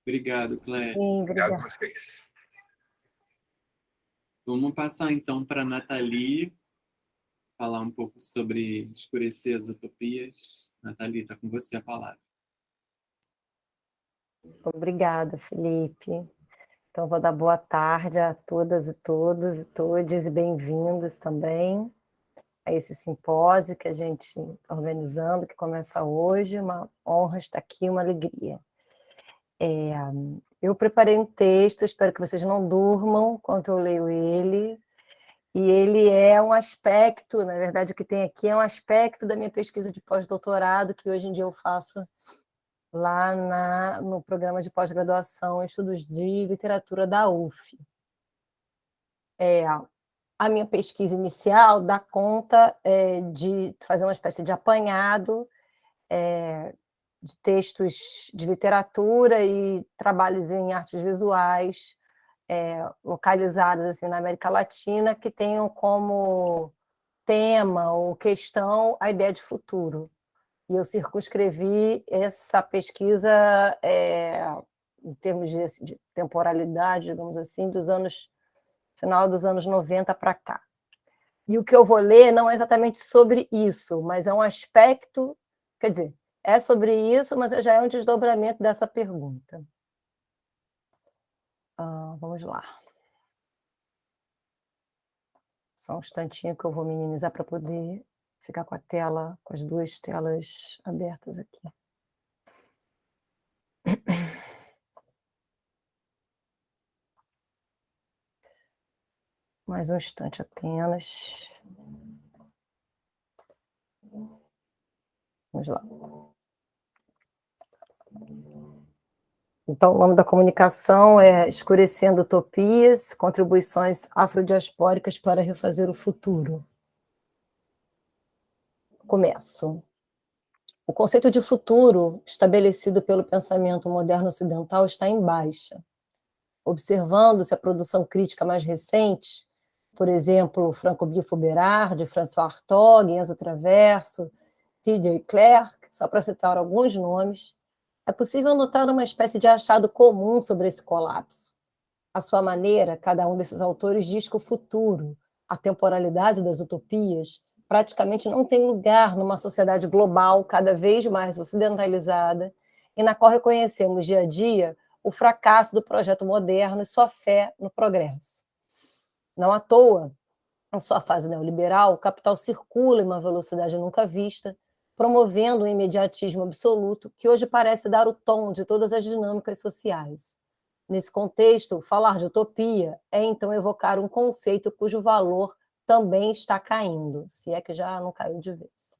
Obrigado, Clélio. Sim, Obrigado a vocês. Vamos passar, então, para a Nathalie, falar um pouco sobre escurecer as utopias. Nathalie, está com você a palavra. Obrigada, Felipe. Então, vou dar boa tarde a todas e todos e todes, e bem-vindos também a esse simpósio que a gente está organizando, que começa hoje. Uma honra estar aqui, uma alegria. Eu preparei um texto, espero que vocês não durmam enquanto eu leio ele, e ele é um aspecto, na verdade, o que tem aqui é um aspecto da minha pesquisa de pós-doutorado, que hoje em dia eu faço lá no programa de pós-graduação em estudos de literatura da UF. A minha pesquisa inicial dá conta de fazer uma espécie de apanhado de textos de literatura e trabalhos em artes visuais localizados assim, na América Latina, que tenham como tema ou questão a ideia de futuro. E eu circunscrevi essa pesquisa em termos de temporalidade, digamos assim, final dos anos 90 para cá. E o que eu vou ler não é exatamente sobre isso, mas é um aspecto, quer dizer, é sobre isso, mas já é um desdobramento dessa pergunta. Vamos lá. Só um instantinho que eu vou minimizar para poder ficar com as duas telas abertas aqui. Mais um instante apenas. Vamos lá. Então, o nome da comunicação é Escurecendo Utopias, Contribuições Afrodiaspóricas para Refazer o Futuro. Começo. O conceito de futuro, estabelecido pelo pensamento moderno ocidental, está em baixa. Observando-se a produção crítica mais recente, por exemplo, Franco Bifo-Berard, François Hartog, Enzo Traverso, T.J. Clerc, só para citar alguns nomes, é possível notar uma espécie de achado comum sobre esse colapso. À sua maneira, cada um desses autores diz que o futuro, a temporalidade das utopias, praticamente não tem lugar numa sociedade global cada vez mais ocidentalizada e na qual reconhecemos dia a dia o fracasso do projeto moderno e sua fé no progresso. Não à toa, em sua fase neoliberal, o capital circula em uma velocidade nunca vista, promovendo um imediatismo absoluto que hoje parece dar o tom de todas as dinâmicas sociais. Nesse contexto, falar de utopia é então evocar um conceito cujo valor também está caindo, se é que já não caiu de vez.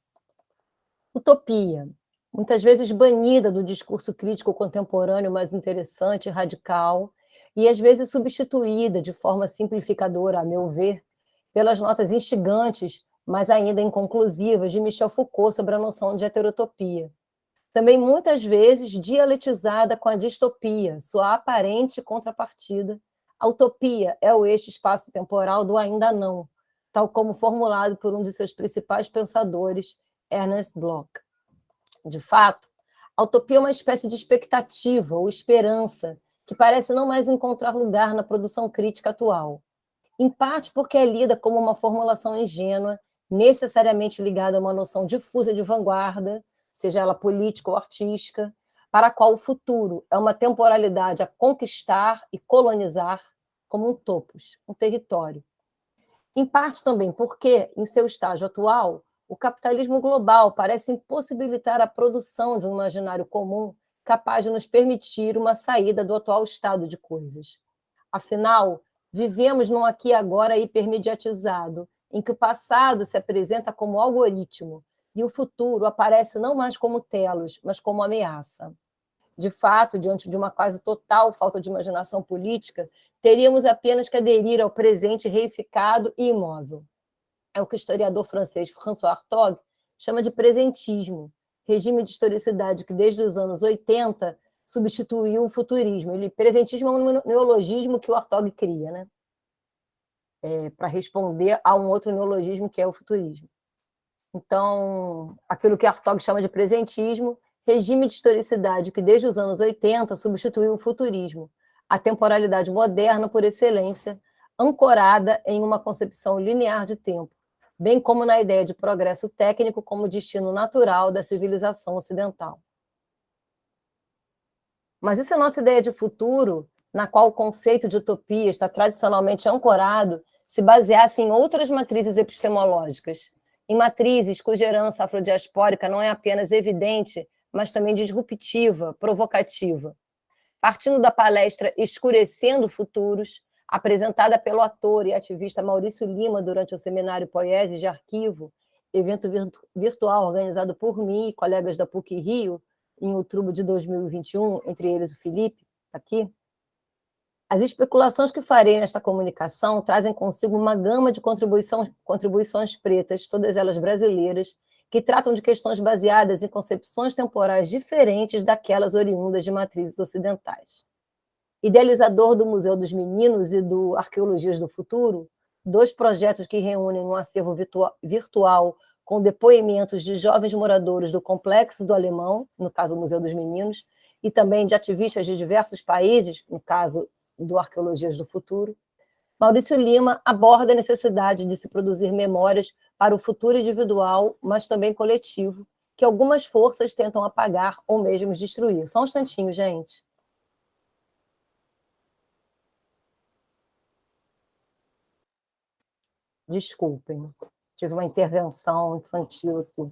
Utopia, muitas vezes banida do discurso crítico contemporâneo mais interessante e radical, e às vezes substituída de forma simplificadora, a meu ver, pelas notas instigantes, mas ainda inconclusivas, de Michel Foucault sobre a noção de heterotopia. Também muitas vezes dialetizada com a distopia, sua aparente contrapartida. A utopia é o eixo espaço-temporal do ainda não, tal como formulado por um de seus principais pensadores, Ernest Bloch. De fato, a utopia é uma espécie de expectativa ou esperança que parece não mais encontrar lugar na produção crítica atual. Em parte porque é lida como uma formulação ingênua, necessariamente ligada a uma noção difusa de vanguarda, seja ela política ou artística, para a qual o futuro é uma temporalidade a conquistar e colonizar como um topos, um território. Em parte também porque, em seu estágio atual, o capitalismo global parece impossibilitar a produção de um imaginário comum capaz de nos permitir uma saída do atual estado de coisas. Afinal, vivemos num aqui e agora hipermediatizado, em que o passado se apresenta como algoritmo e o futuro aparece não mais como telos, mas como ameaça. De fato, diante de uma quase total falta de imaginação política, teríamos apenas que aderir ao presente reificado e imóvel. É o que o historiador francês François Hartog chama de presentismo, regime de historicidade que desde os anos 80 substituiu o futurismo. Presentismo é um neologismo que o Hartog cria, né? Para responder a um outro neologismo que é o futurismo. Então, aquilo que Hartog chama de presentismo, regime de historicidade que desde os anos 80 substituiu o futurismo, a temporalidade moderna por excelência, ancorada em uma concepção linear de tempo, bem como na ideia de progresso técnico como destino natural da civilização ocidental. Mas e se a nossa ideia de futuro, na qual o conceito de utopia está tradicionalmente ancorado, se baseasse em outras matrizes epistemológicas, em matrizes cuja herança afrodiaspórica não é apenas evidente, mas também disruptiva, provocativa? Partindo da palestra Escurecendo Futuros, apresentada pelo ator e ativista Maurício Lima durante o seminário Poieses de Arquivo, evento virtual organizado por mim e colegas da PUC-Rio, em outubro de 2021, entre eles o Felipe, aqui, as especulações que farei nesta comunicação trazem consigo uma gama de contribuições pretas, todas elas brasileiras, que tratam de questões baseadas em concepções temporais diferentes daquelas oriundas de matrizes ocidentais. Idealizador do Museu dos Meninos e do Arqueologias do Futuro, dois projetos que reúnem um acervo virtual com depoimentos de jovens moradores do Complexo do Alemão, no caso o Museu dos Meninos, e também de ativistas de diversos países, no caso do Arqueologias do Futuro, Maurício Lima aborda a necessidade de se produzir memórias para o futuro individual, mas também coletivo, que algumas forças tentam apagar ou mesmo destruir. Só um instantinho, gente. Desculpem, tive uma intervenção infantil aqui.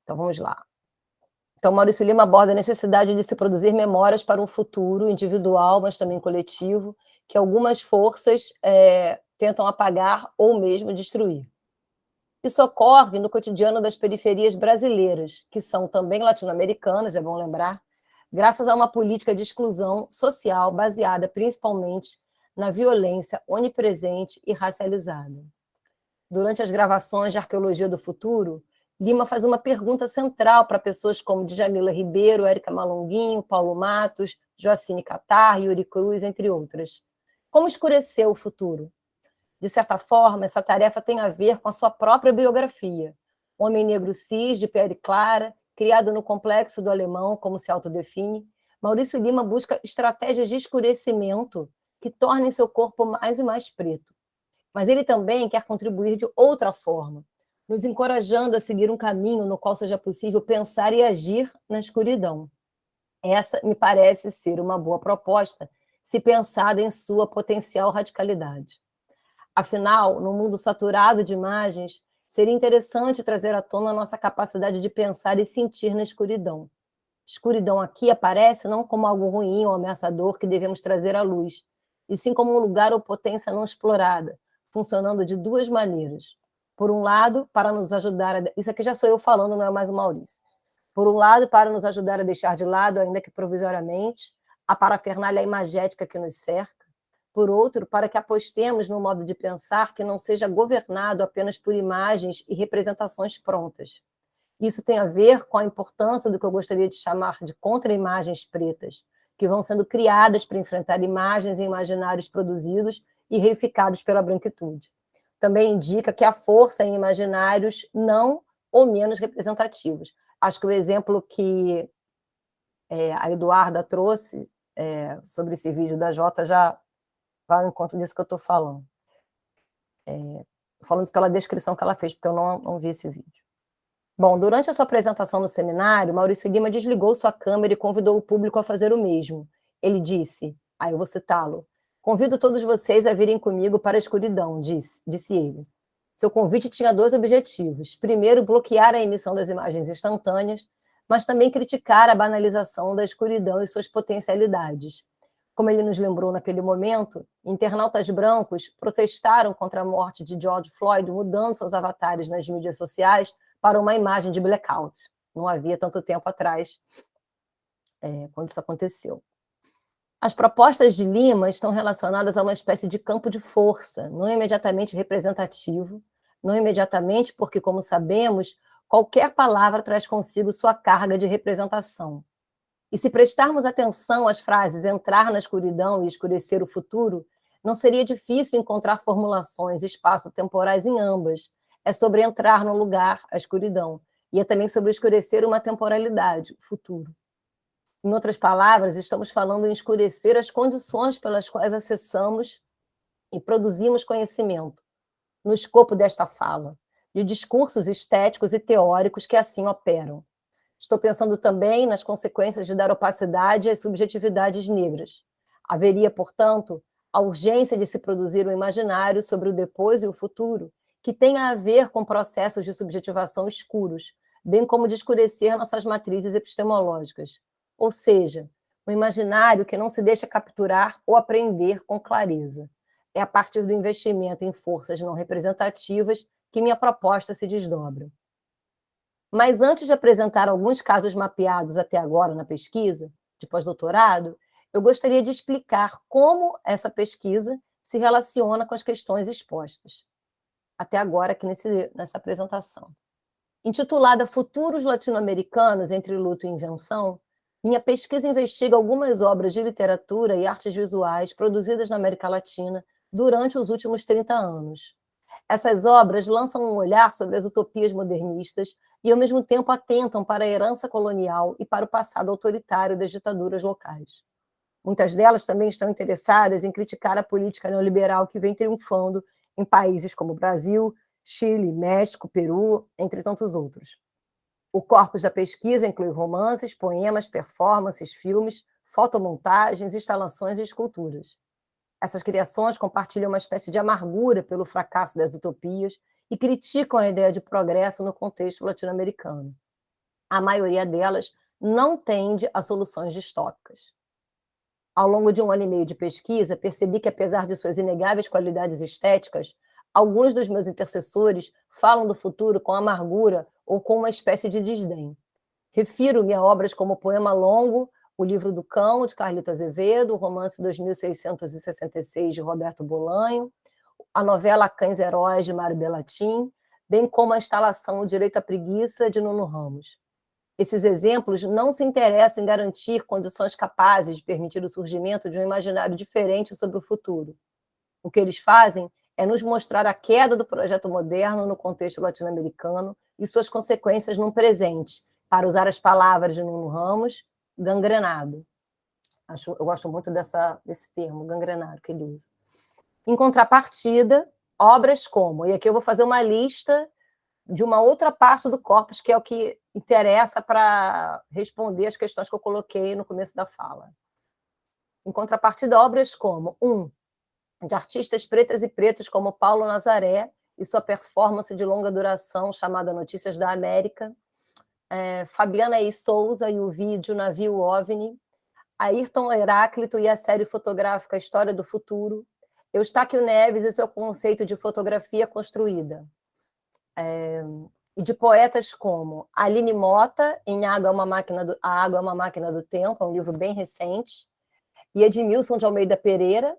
Então, vamos lá. Então, Maurício Lima aborda a necessidade de se produzir memórias para um futuro individual, mas também coletivo, que algumas forças tentam apagar ou mesmo destruir. Isso ocorre no cotidiano das periferias brasileiras, que são também latino-americanas, é bom lembrar, graças a uma política de exclusão social baseada principalmente na violência onipresente e racializada. Durante as gravações de Arqueologia do Futuro, Lima faz uma pergunta central para pessoas como Djamila Ribeiro, Érica Malonguinho, Paulo Matos, Joacine Catar, Yuri Cruz, entre outras. Como escurecer o futuro? De certa forma, essa tarefa tem a ver com a sua própria biografia. Homem negro cis, de pele clara, criado no Complexo do Alemão, como se autodefine, Maurício Lima busca estratégias de escurecimento que tornem seu corpo mais e mais preto. Mas ele também quer contribuir de outra forma, nos encorajando a seguir um caminho no qual seja possível pensar e agir na escuridão. Essa me parece ser uma boa proposta, se pensada em sua potencial radicalidade. Afinal, no mundo saturado de imagens, seria interessante trazer à tona a nossa capacidade de pensar e sentir na escuridão. Escuridão aqui aparece não como algo ruim ou ameaçador que devemos trazer à luz, e sim como um lugar ou potência não explorada, funcionando de duas maneiras. Por um lado, para nos ajudar a... Isso aqui já sou eu falando, não é mais o Maurício. Por um lado, para nos ajudar a deixar de lado, ainda que provisoriamente, a parafernália imagética que nos cerca. Por outro, para que apostemos no modo de pensar que não seja governado apenas por imagens e representações prontas. Isso tem a ver com a importância do que eu gostaria de chamar de contra-imagens pretas, que vão sendo criadas para enfrentar imagens e imaginários produzidos e reificados pela branquitude. Também indica que há força em imaginários não ou menos representativos. Acho que o exemplo que a Eduarda trouxe sobre esse vídeo da Jota já vai ao encontro disso que eu estou falando. Falando isso pela descrição que ela fez, porque eu não vi esse vídeo. Bom, durante a sua apresentação no seminário, Maurício Lima desligou sua câmera e convidou o público a fazer o mesmo. Ele disse, eu vou citá-lo, convido todos vocês a virem comigo para a escuridão, disse ele. Seu convite tinha 2 objetivos. Primeiro, bloquear a emissão das imagens instantâneas, mas também criticar a banalização da escuridão e suas potencialidades. Como ele nos lembrou naquele momento, internautas brancos protestaram contra a morte de George Floyd, mudando seus avatares nas mídias sociais para uma imagem de blackout. Não havia tanto tempo atrás, quando isso aconteceu. As propostas de Lima estão relacionadas a uma espécie de campo de força, não imediatamente representativo, não imediatamente porque, como sabemos, qualquer palavra traz consigo sua carga de representação. E se prestarmos atenção às frases entrar na escuridão e escurecer o futuro, não seria difícil encontrar formulações espaço-temporais em ambas. É sobre entrar no lugar, a escuridão, e é também sobre escurecer uma temporalidade, o futuro. Em outras palavras, estamos falando em escurecer as condições pelas quais acessamos e produzimos conhecimento, no escopo desta fala, de discursos estéticos e teóricos que assim operam. Estou pensando também nas consequências de dar opacidade às subjetividades negras. Haveria, portanto, a urgência de se produzir um imaginário sobre o depois e o futuro, que tenha a ver com processos de subjetivação escuros, bem como de escurecer nossas matrizes epistemológicas. Ou seja, um imaginário que não se deixa capturar ou apreender com clareza. É a partir do investimento em forças não representativas que minha proposta se desdobra. Mas antes de apresentar alguns casos mapeados até agora na pesquisa, de pós-doutorado, eu gostaria de explicar como essa pesquisa se relaciona com as questões expostas até agora aqui nessa apresentação. Intitulada Futuros Latino-Americanos entre Luto e Invenção, minha pesquisa investiga algumas obras de literatura e artes visuais produzidas na América Latina durante os últimos 30 anos. Essas obras lançam um olhar sobre as utopias modernistas e, ao mesmo tempo, atentam para a herança colonial e para o passado autoritário das ditaduras locais. Muitas delas também estão interessadas em criticar a política neoliberal que vem triunfando em países como Brasil, Chile, México, Peru, entre tantos outros. O corpus da pesquisa inclui romances, poemas, performances, filmes, fotomontagens, instalações e esculturas. Essas criações compartilham uma espécie de amargura pelo fracasso das utopias e criticam a ideia de progresso no contexto latino-americano. A maioria delas não tende a soluções distópicas. Ao longo de 1 ano e meio de pesquisa, percebi que, apesar de suas inegáveis qualidades estéticas, alguns dos meus intercessores falam do futuro com amargura ou com uma espécie de desdém. Refiro-me a obras como o Poema Longo, O Livro do Cão, de Carlito Azevedo, o romance 2666, de Roberto Bolanho, a novela Cães Heróis, de Mário Bellatin, bem como a instalação O Direito à Preguiça, de Nuno Ramos. Esses exemplos não se interessam em garantir condições capazes de permitir o surgimento de um imaginário diferente sobre o futuro. O que eles fazem é nos mostrar a queda do projeto moderno no contexto latino-americano e suas consequências num presente, para usar as palavras de Nuno Ramos, gangrenado. Eu gosto muito desse termo, gangrenado, que ele usa. Em contrapartida, obras como, e aqui eu vou fazer uma lista de uma outra parte do corpus, que é o que interessa para responder as questões que eu coloquei no começo da fala. Em contrapartida, obras como de artistas pretas e pretos como Paulo Nazaré e sua performance de longa duração chamada Notícias da América, Fabiana E. Souza e o vídeo Navio OVNI, Ayrton Heráclito e a série fotográfica História do Futuro, Eustáquio Neves e seu conceito de fotografia construída, e de poetas como Aline Mota, em A Água é uma Máquina do Tempo, é um livro bem recente, e Edmilson de Almeida Pereira.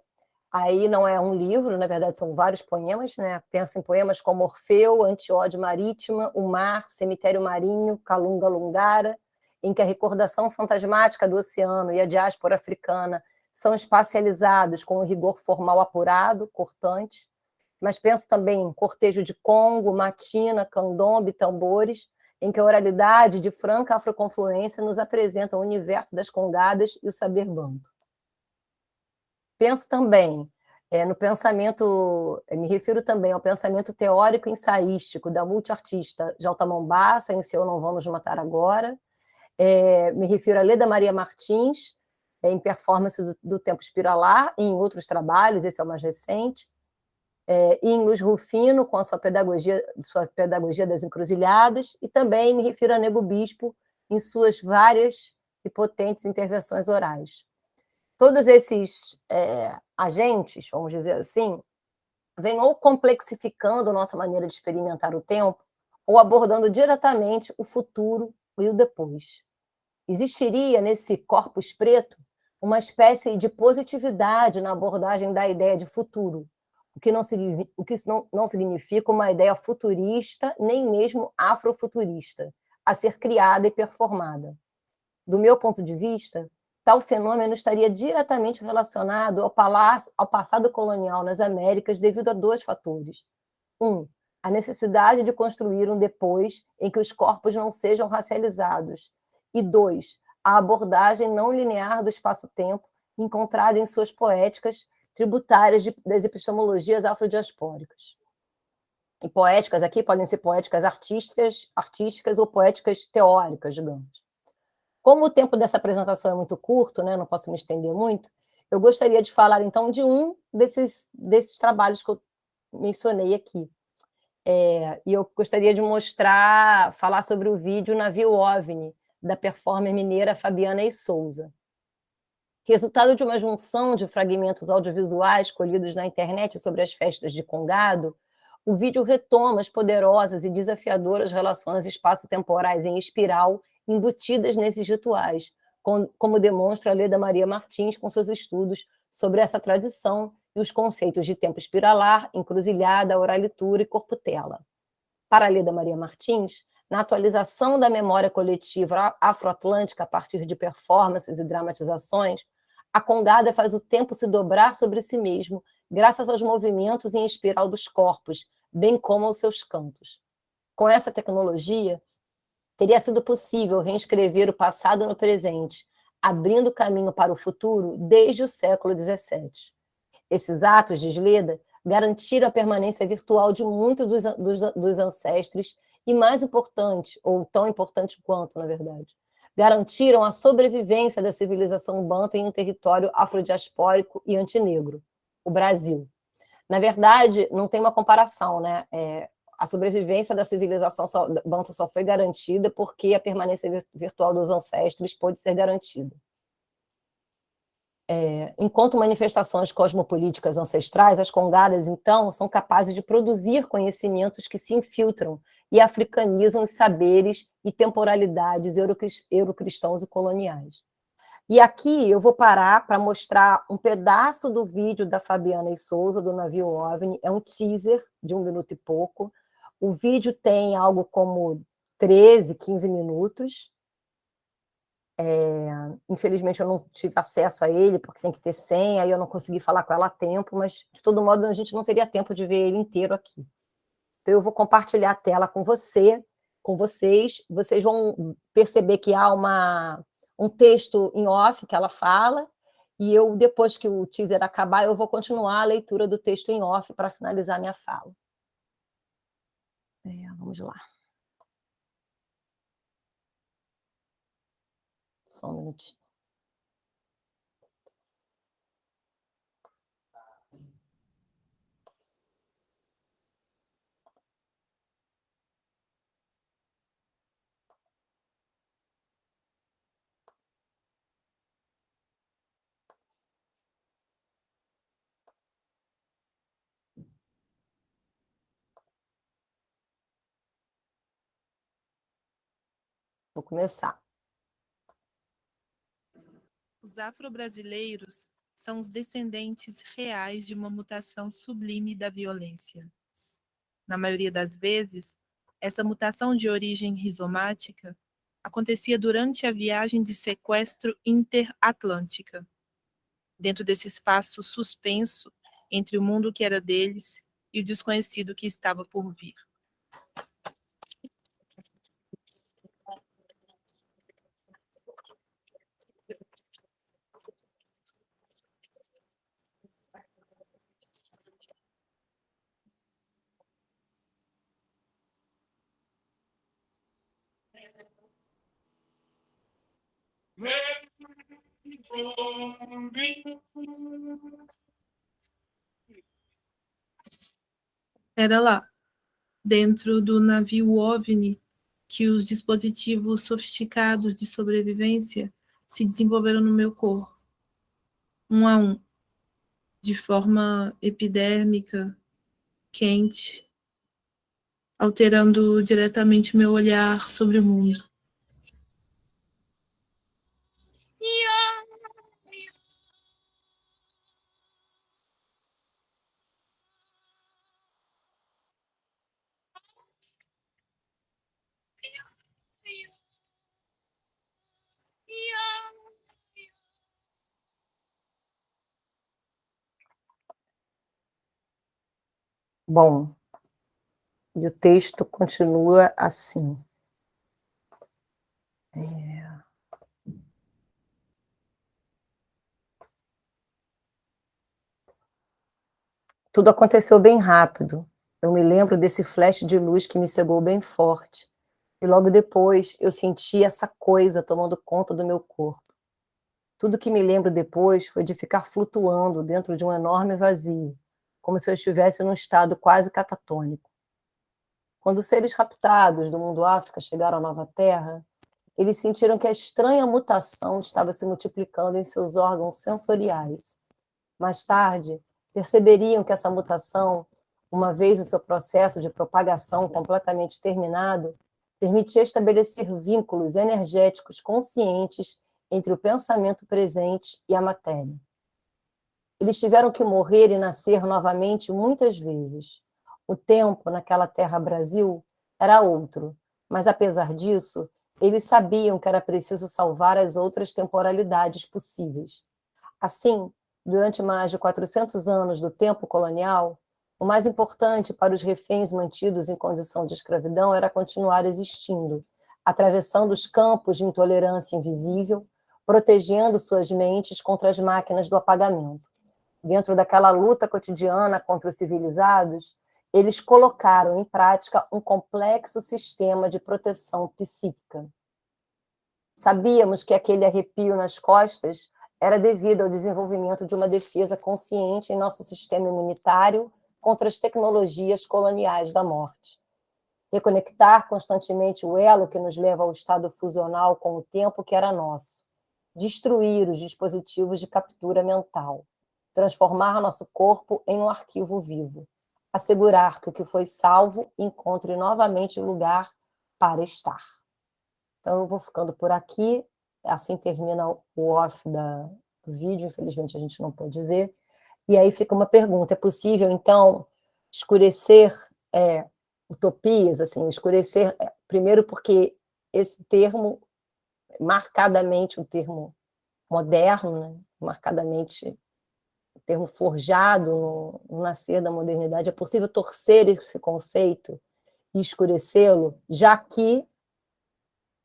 Aí não é um livro, na verdade são vários poemas, né? Penso em poemas como Orfeu, Antiódio Marítima, O Mar, Cemitério Marinho, Calunga Lungara, em que a recordação fantasmática do oceano e a diáspora africana são espacializados com um rigor formal apurado, cortante, mas penso também em Cortejo de Congo, Matina, Candombe, Tambores, em que a oralidade de franca afroconfluência nos apresenta o universo das congadas e o saber banto. Penso também no pensamento, me refiro também ao pensamento teórico ensaístico da multiartista Jalta Mombassa, em Seu Não Vamos Matar Agora. Me refiro a Leda Maria Martins, em Performance do Tempo Espiralar, e em outros trabalhos, esse é o mais recente, e em Luiz Rufino, com a sua pedagogia das encruzilhadas, e também me refiro a Nego Bispo, em suas várias e potentes intervenções orais. Todos esses agentes, vamos dizer assim, vêm ou complexificando a nossa maneira de experimentar o tempo, ou abordando diretamente o futuro e o depois. Existiria, nesse corpus preto, uma espécie de positividade na abordagem da ideia de futuro, o que não significa uma ideia futurista, nem mesmo afrofuturista, a ser criada e performada. Do meu ponto de vista, tal fenômeno estaria diretamente relacionado ao passado colonial nas Américas devido a dois fatores. A necessidade de construir um depois em que os corpos não sejam racializados. E 2, a abordagem não linear do espaço-tempo encontrada em suas poéticas tributárias das epistemologias afrodiaspóricas. E poéticas aqui podem ser poéticas artísticas ou poéticas teóricas, digamos. Como o tempo dessa apresentação é muito curto, né, não posso me estender muito, eu gostaria de falar, então, de um desses trabalhos que eu mencionei aqui. E eu gostaria de falar sobre o vídeo Navio OVNI, da performer mineira Fabiana E. Souza. Resultado de uma junção de fragmentos audiovisuais colhidos na internet sobre as festas de Congado, o vídeo retoma as poderosas e desafiadoras relações espaço-temporais em espiral embutidas nesses rituais, como demonstra a Leda Maria Martins com seus estudos sobre essa tradição e os conceitos de tempo espiralar, encruzilhada, oralitura e corputela. Para a Leda Maria Martins, na atualização da memória coletiva afroatlântica a partir de performances e dramatizações, a congada faz o tempo se dobrar sobre si mesmo, graças aos movimentos em espiral dos corpos, bem como aos seus cantos. Com essa tecnologia, teria sido possível reescrever o passado no presente, abrindo caminho para o futuro desde o século XVII. Esses atos, diz Leda, garantiram a permanência virtual de muitos dos ancestres e, mais importante, ou tão importante quanto, na verdade, garantiram a sobrevivência da civilização banto em um território afrodiaspórico e antinegro, o Brasil. Na verdade, não tem uma comparação, né? A sobrevivência da civilização banto só foi garantida porque a permanência virtual dos ancestres pôde ser garantida. Enquanto manifestações cosmopolíticas ancestrais, as congadas, então, são capazes de produzir conhecimentos que se infiltram e africanizam os saberes e temporalidades eurocristãos e coloniais. E aqui eu vou parar para mostrar um pedaço do vídeo da Fabiana E. Souza, do Navio OVNI, é um teaser de 1 minuto e pouco. O vídeo tem algo como 13, 15 minutos. Infelizmente eu não tive acesso a ele, porque tem que ter senha, aí eu não consegui falar com ela a tempo, mas de todo modo a gente não teria tempo de ver ele inteiro aqui. Então eu vou compartilhar a tela com vocês, vocês vão perceber que há um texto em off que ela fala, e eu, depois que o teaser acabar, eu vou continuar a leitura do texto em off para finalizar minha fala. Vamos lá. Só um minutinho. Vou começar. Os afro-brasileiros são os descendentes reais de uma mutação sublime da violência. Na maioria das vezes, essa mutação de origem rizomática acontecia durante a viagem de sequestro interatlântica, dentro desse espaço suspenso entre o mundo que era deles e o desconhecido que estava por vir. Era lá, dentro do navio OVNI, que os dispositivos sofisticados de sobrevivência se desenvolveram no meu corpo, um a um, de forma epidérmica, quente, alterando diretamente meu olhar sobre o mundo. Bom, e o texto continua assim. Tudo aconteceu bem rápido. Eu me lembro desse flash de luz que me cegou bem forte. E logo depois eu senti essa coisa tomando conta do meu corpo. Tudo que me lembro depois foi de ficar flutuando dentro de um enorme vazio, como se eu estivesse num estado quase catatônico. Quando os seres raptados do mundo África chegaram à Nova Terra, eles sentiram que a estranha mutação estava se multiplicando em seus órgãos sensoriais. Mais tarde, perceberiam que essa mutação, uma vez o seu processo de propagação completamente terminado, permitia estabelecer vínculos energéticos conscientes entre o pensamento presente e a matéria. Eles tiveram que morrer e nascer novamente muitas vezes. O tempo naquela terra Brasil era outro, mas apesar disso, eles sabiam que era preciso salvar as outras temporalidades possíveis. Assim, durante mais de 400 anos do tempo colonial, o mais importante para os reféns mantidos em condição de escravidão era continuar existindo, atravessando os campos de intolerância invisível, protegendo suas mentes contra as máquinas do apagamento. Dentro daquela luta cotidiana contra os civilizados, eles colocaram em prática um complexo sistema de proteção psíquica. Sabíamos que aquele arrepio nas costas era devido ao desenvolvimento de uma defesa consciente em nosso sistema imunitário contra as tecnologias coloniais da morte. Reconectar constantemente o elo que nos leva ao estado fusional com o tempo que era nosso. Destruir os dispositivos de captura mental. Transformar nosso corpo em um arquivo vivo. Assegurar que o que foi salvo encontre novamente lugar para estar. Então, eu vou ficando por aqui. Assim termina o off do vídeo. Infelizmente, a gente não pôde ver. E aí fica uma pergunta. É possível, então, escurecer utopias? Assim, escurecer, primeiro porque esse termo, marcadamente um termo moderno, né? Marcadamente um termo forjado no nascer da modernidade, é possível torcer esse conceito e escurecê-lo, já que,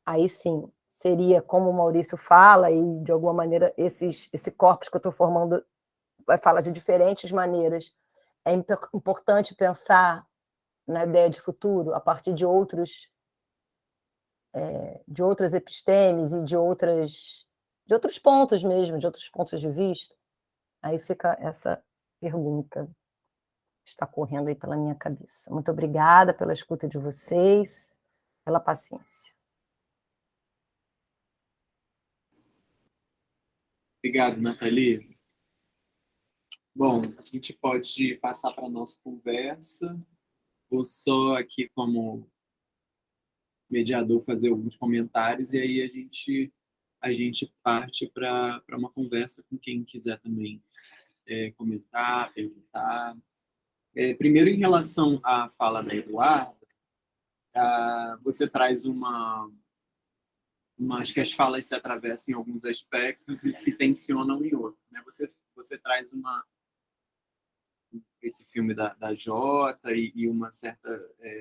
aí sim, seria como o Maurício fala, e de alguma maneira esse corpus que eu estou formando vai falar de diferentes maneiras. É importante pensar na ideia de futuro, a partir de outras epistemes e de outros pontos mesmo, de outros pontos de vista? Aí fica essa pergunta que está correndo aí pela minha cabeça. Muito obrigada pela escuta de vocês, pela paciência. Obrigado, Nathalie. Bom, a gente pode passar para a nossa conversa. Vou só aqui, como mediador, fazer alguns comentários e aí a gente parte para uma conversa com quem quiser também comentar, perguntar. Primeiro, em relação à fala da Eduarda, você traz acho que as falas se atravessam em alguns aspectos e se tensionam em outros, né? Você traz esse filme da Jota e uma certa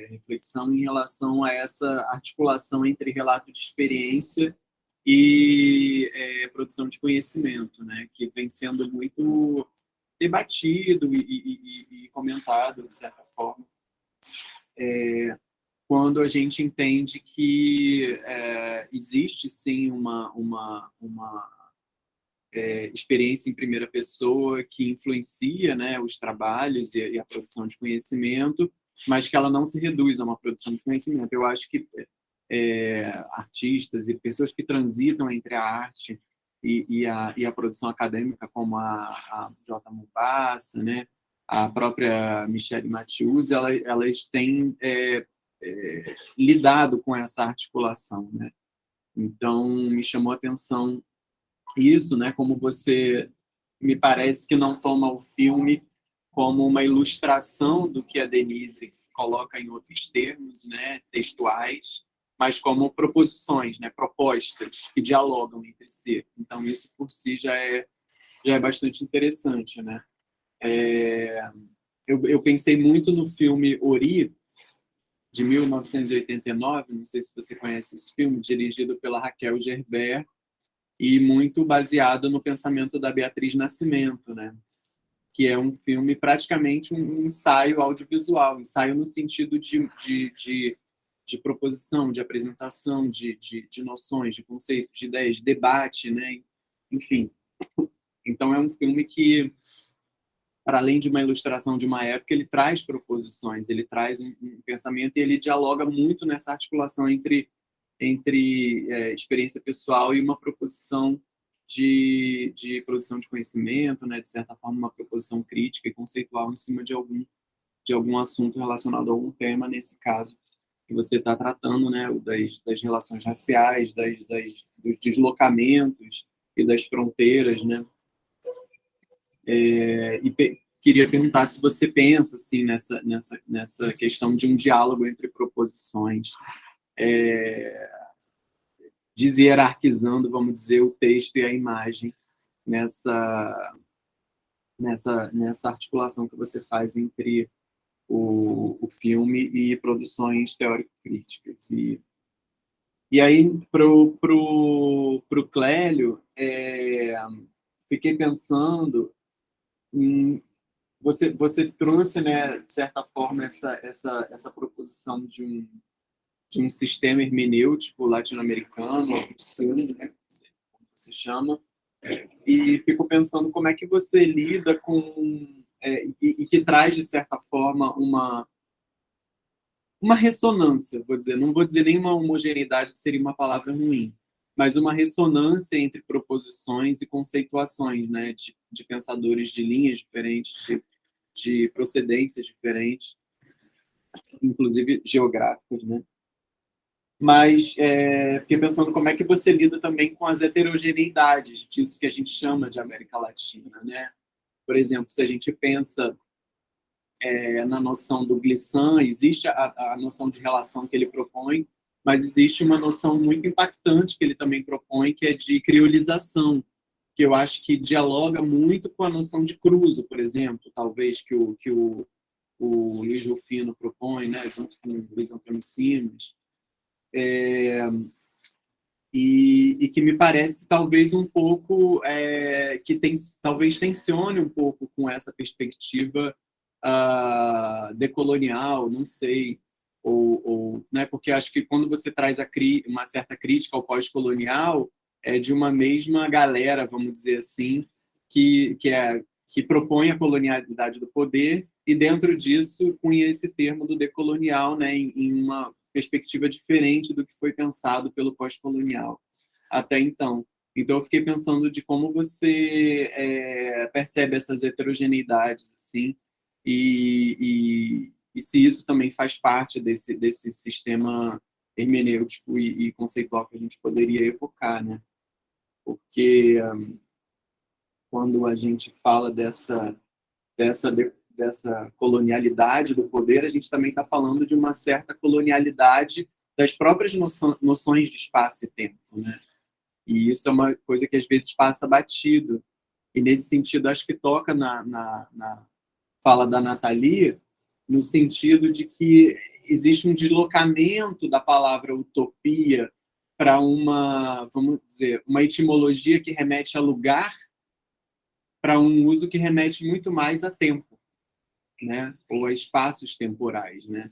reflexão em relação a essa articulação entre relato de experiência e produção de conhecimento, né? Que vem sendo muito debatido e comentado, de certa forma, quando a gente entende que existe, sim, uma experiência em primeira pessoa que influencia, né, os trabalhos e a produção de conhecimento, mas que ela não se reduz a uma produção de conhecimento. Eu acho que artistas e pessoas que transitam entre a arte e a produção acadêmica, como a J. Mubassa, né, a própria Michelle Matthews, elas têm lidado com essa articulação, né? Então, me chamou a atenção isso, né? Como você me parece que não toma o filme como uma ilustração do que a Denise coloca em outros termos, né, textuais, mas como proposições, né, propostas que dialogam entre si. Então isso por si já é bastante interessante, né? Eu pensei muito no filme Ori, de 1989, não sei se você conhece esse filme, dirigido pela Raquel Gerbert, e muito baseado no pensamento da Beatriz Nascimento, né? Que é um filme praticamente um ensaio audiovisual, ensaio no sentido de proposição, de apresentação, de noções, de conceitos, de ideias, de debate, né? Enfim. Então é um filme que, para além de uma ilustração de uma época, ele traz proposições, ele traz um pensamento e ele dialoga muito nessa articulação entre experiência pessoal e uma proposição de produção de conhecimento, né, de certa forma, uma proposição crítica e conceitual em cima de algum assunto relacionado a algum tema, nesse caso que você está tratando, né, das relações raciais, dos deslocamentos e das fronteiras, né? Queria perguntar se você pensa assim, nessa questão de um diálogo entre proposições, deshierarquizando, vamos dizer, o texto e a imagem nessa articulação que você faz entre o filme e produções teórico-críticas. E aí, pro Clélio, fiquei pensando em... Você trouxe, né, de certa forma, essa proposição de um sistema hermenêutico latino-americano, né, como você chama, e fico pensando como é que você lida com... e que traz, de certa forma, uma ressonância, não vou dizer nenhuma homogeneidade, que seria uma palavra ruim, mas uma ressonância entre proposições e conceituações, né, de pensadores de linhas diferentes, de procedências diferentes, inclusive geográficas, né? Mas fiquei pensando como é que você lida também com as heterogeneidades disso que a gente chama de América Latina, né? Por exemplo, se a gente pensa na noção do Glissant, existe a noção de relação que ele propõe, mas existe uma noção muito impactante que ele também propõe, que é de criolização, que eu acho que dialoga muito com a noção de cruzo, por exemplo, talvez que o Luiz Rufino propõe, né, junto com o Luiz Antônio Simas, e que me parece talvez um pouco talvez tensione um pouco com essa perspectiva decolonial, não sei, né, porque acho que quando você traz uma certa crítica ao pós-colonial, é de uma mesma galera, vamos dizer assim, que propõe a colonialidade do poder, e dentro disso cunha esse termo do decolonial, né, em uma perspectiva diferente do que foi pensado pelo pós-colonial até então. Então, eu fiquei pensando de como você percebe essas heterogeneidades, assim, e se isso também faz parte desse sistema hermenêutico e conceitual que a gente poderia evocar, né? Porque quando a gente fala dessa colonialidade do poder, a gente também está falando de uma certa colonialidade das próprias noções de espaço e tempo, né? E isso é uma coisa que às vezes passa batido. E nesse sentido, acho que toca na fala da Nathalie, no sentido de que existe um deslocamento da palavra utopia para vamos dizer, uma etimologia que remete a lugar, para um uso que remete muito mais a tempo, né? Ou a espaços temporais, né?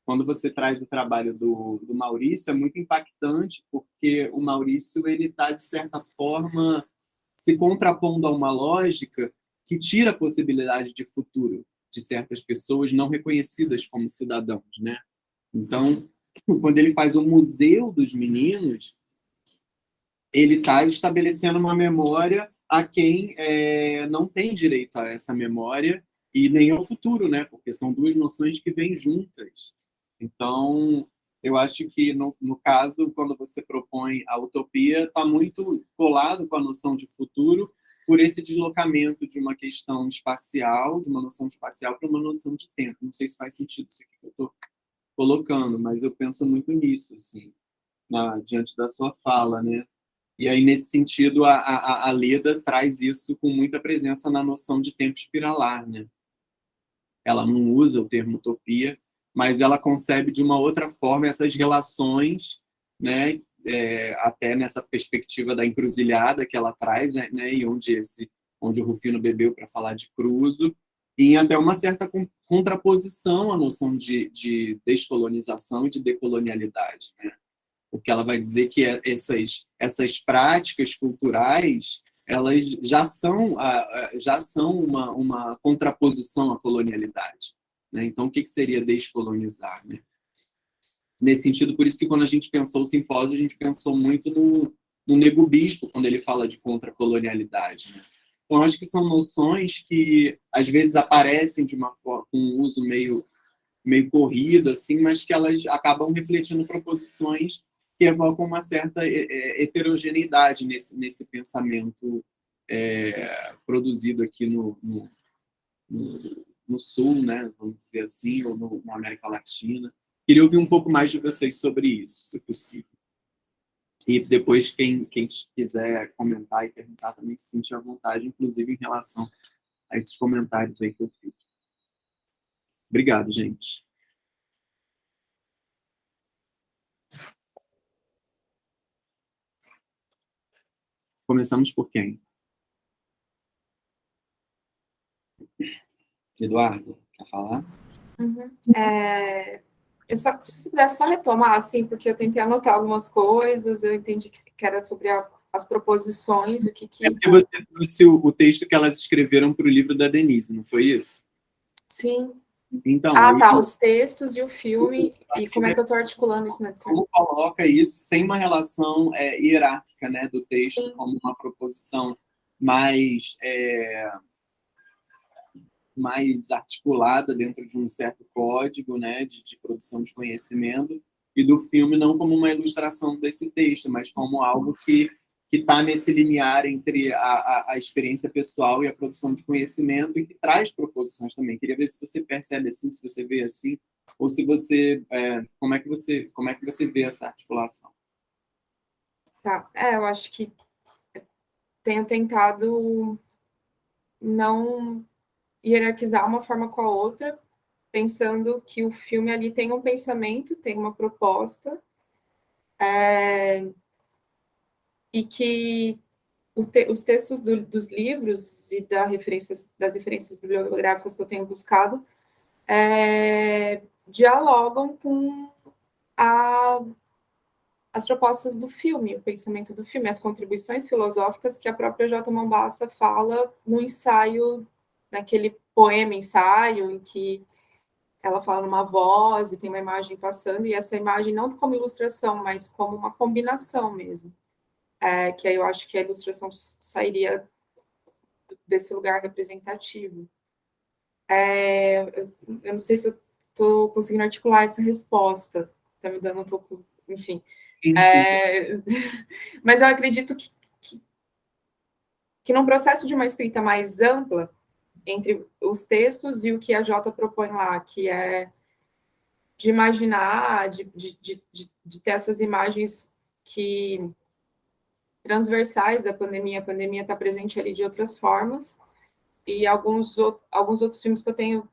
Quando você traz o trabalho do Maurício, é muito impactante, porque o Maurício ele está, de certa forma, se contrapondo a uma lógica que tira a possibilidade de futuro de certas pessoas não reconhecidas como cidadãos, né? Então, quando ele faz o Museu dos Meninos, ele está estabelecendo uma memória a quem não tem direito a essa memória e nem ao futuro, né? Porque são duas noções que vêm juntas. Então, eu acho que, no caso, quando você propõe a utopia, está muito colado com a noção de futuro por esse deslocamento de uma questão espacial, de uma noção espacial para uma noção de tempo. Não sei se faz sentido isso aqui que eu estou colocando, mas eu penso muito nisso, assim, diante da sua fala, né? E aí, nesse sentido, a Leda traz isso com muita presença na noção de tempo espiralar, né? Ela não usa o termo utopia, mas ela concebe de uma outra forma essas relações, né? Até nessa perspectiva da encruzilhada que ela traz, né? E onde o Rufino bebeu para falar de cruzo, e até uma certa contraposição à noção de descolonização e de decolonialidade, né? Porque ela vai dizer que essas práticas culturais elas já são uma contraposição à colonialidade, né? Então, o que seria descolonizar, né? Nesse sentido, por isso que quando a gente pensou o simpósio, a gente pensou muito no Nego Bispo, quando ele fala de contracolonialidade, né? Então, acho que são noções que, às vezes, aparecem de uma forma, com um uso meio corrido, assim, mas que elas acabam refletindo proposições que evocam uma certa heterogeneidade nesse pensamento produzido aqui no Sul, né, vamos dizer assim, ou na América Latina. Queria ouvir um pouco mais de vocês sobre isso, se possível. E depois, quem quiser comentar e perguntar também se sentir à vontade, inclusive em relação a esses comentários aí que eu fiz. Obrigado, gente. Começamos por quem? Eduardo, quer falar? Uhum. Se você pudesse só retomar, assim, porque eu tentei anotar algumas coisas, eu entendi que era sobre as proposições, o que... É porque você trouxe o texto que elas escreveram para o livro da Denise, não foi isso? Sim. Então, tá, os textos e o filme, e como é que eu estou articulando isso na dissertação? Como coloca isso sem uma relação hierárquica, né, do texto, sim, como uma proposição mais articulada dentro de um certo código, né, de produção de conhecimento, e do filme não como uma ilustração desse texto, mas como algo que está nesse limiar entre a experiência pessoal e a produção de conhecimento, e que traz proposições também. Queria ver se você percebe assim, se você vê assim, ou se você como é que você vê essa articulação? Tá, eu acho que tenho tentado não hierarquizar uma forma com a outra, pensando que o filme ali tem um pensamento, tem uma proposta, e que os textos dos livros e das referências bibliográficas que eu tenho buscado dialogam com as propostas do filme, o pensamento do filme, as contribuições filosóficas que a própria J. Mombassa fala no ensaio, naquele poema-ensaio, em que ela fala numa voz e tem uma imagem passando, e essa imagem não como ilustração, mas como uma combinação mesmo. Que aí eu acho que a ilustração sairia desse lugar representativo. Eu não sei se eu estou conseguindo articular essa resposta, está me dando um pouco, enfim. Mas eu acredito que num processo de uma escrita mais ampla, entre os textos e o que a Jota propõe lá, que é de imaginar, de ter essas imagens que transversais da pandemia, a pandemia está presente ali de outras formas, e alguns outros filmes que eu tenho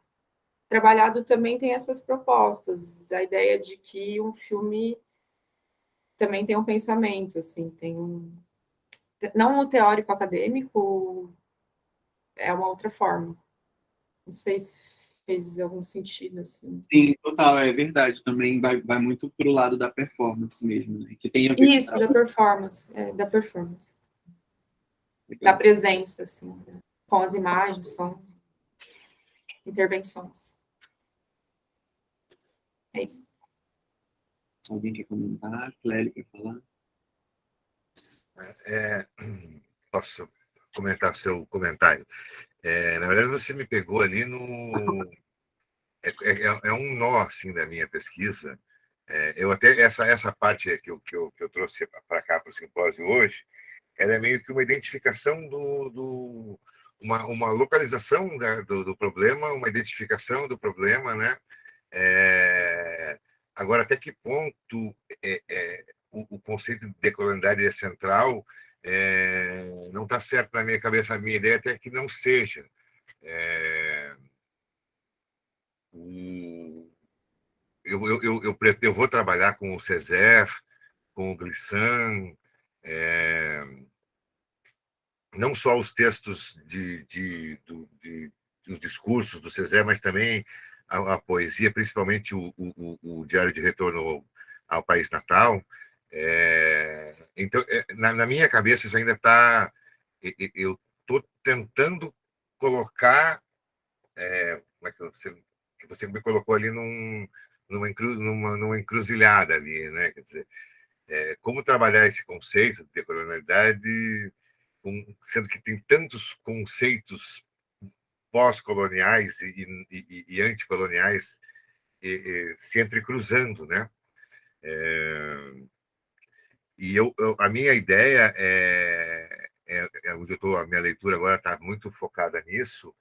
trabalhado também tem essas propostas, a ideia de que um filme também tem um pensamento, assim, tem não o teórico acadêmico, é uma outra forma. Não sei se fez algum sentido, assim. Sim, total, é verdade. Também vai muito para o lado da performance mesmo, né? Que tem a ver Isso, da performance, da presença, assim, com as imagens, sons, intervenções. É isso. Alguém quer comentar? Clélia quer falar? Posso comentar seu comentário? Na verdade, você me pegou ali no... É um nó, assim, da minha pesquisa. Eu até... Essa parte que eu trouxe para cá, para o simpósio hoje, ela é meio que uma identificação uma localização do problema, uma identificação do problema, né? Agora, até que ponto o conceito de decolonialidade é central, não está certo na minha cabeça. A minha ideia até que não seja. Eu vou trabalhar com o Césaire, com o Glissant, não só os textos dos discursos do Césaire, mas também a poesia, principalmente o Diário de Retorno ao País Natal. Então, na minha cabeça, isso ainda está... Eu estou tentando colocar... como é que você me colocou ali numa encruzilhada ali, né? Quer dizer, como trabalhar esse conceito de decolonialidade, sendo que tem tantos conceitos pós-coloniais e anticoloniais se entrecruzando, né? E a minha ideia a minha leitura agora está muito focada nisso,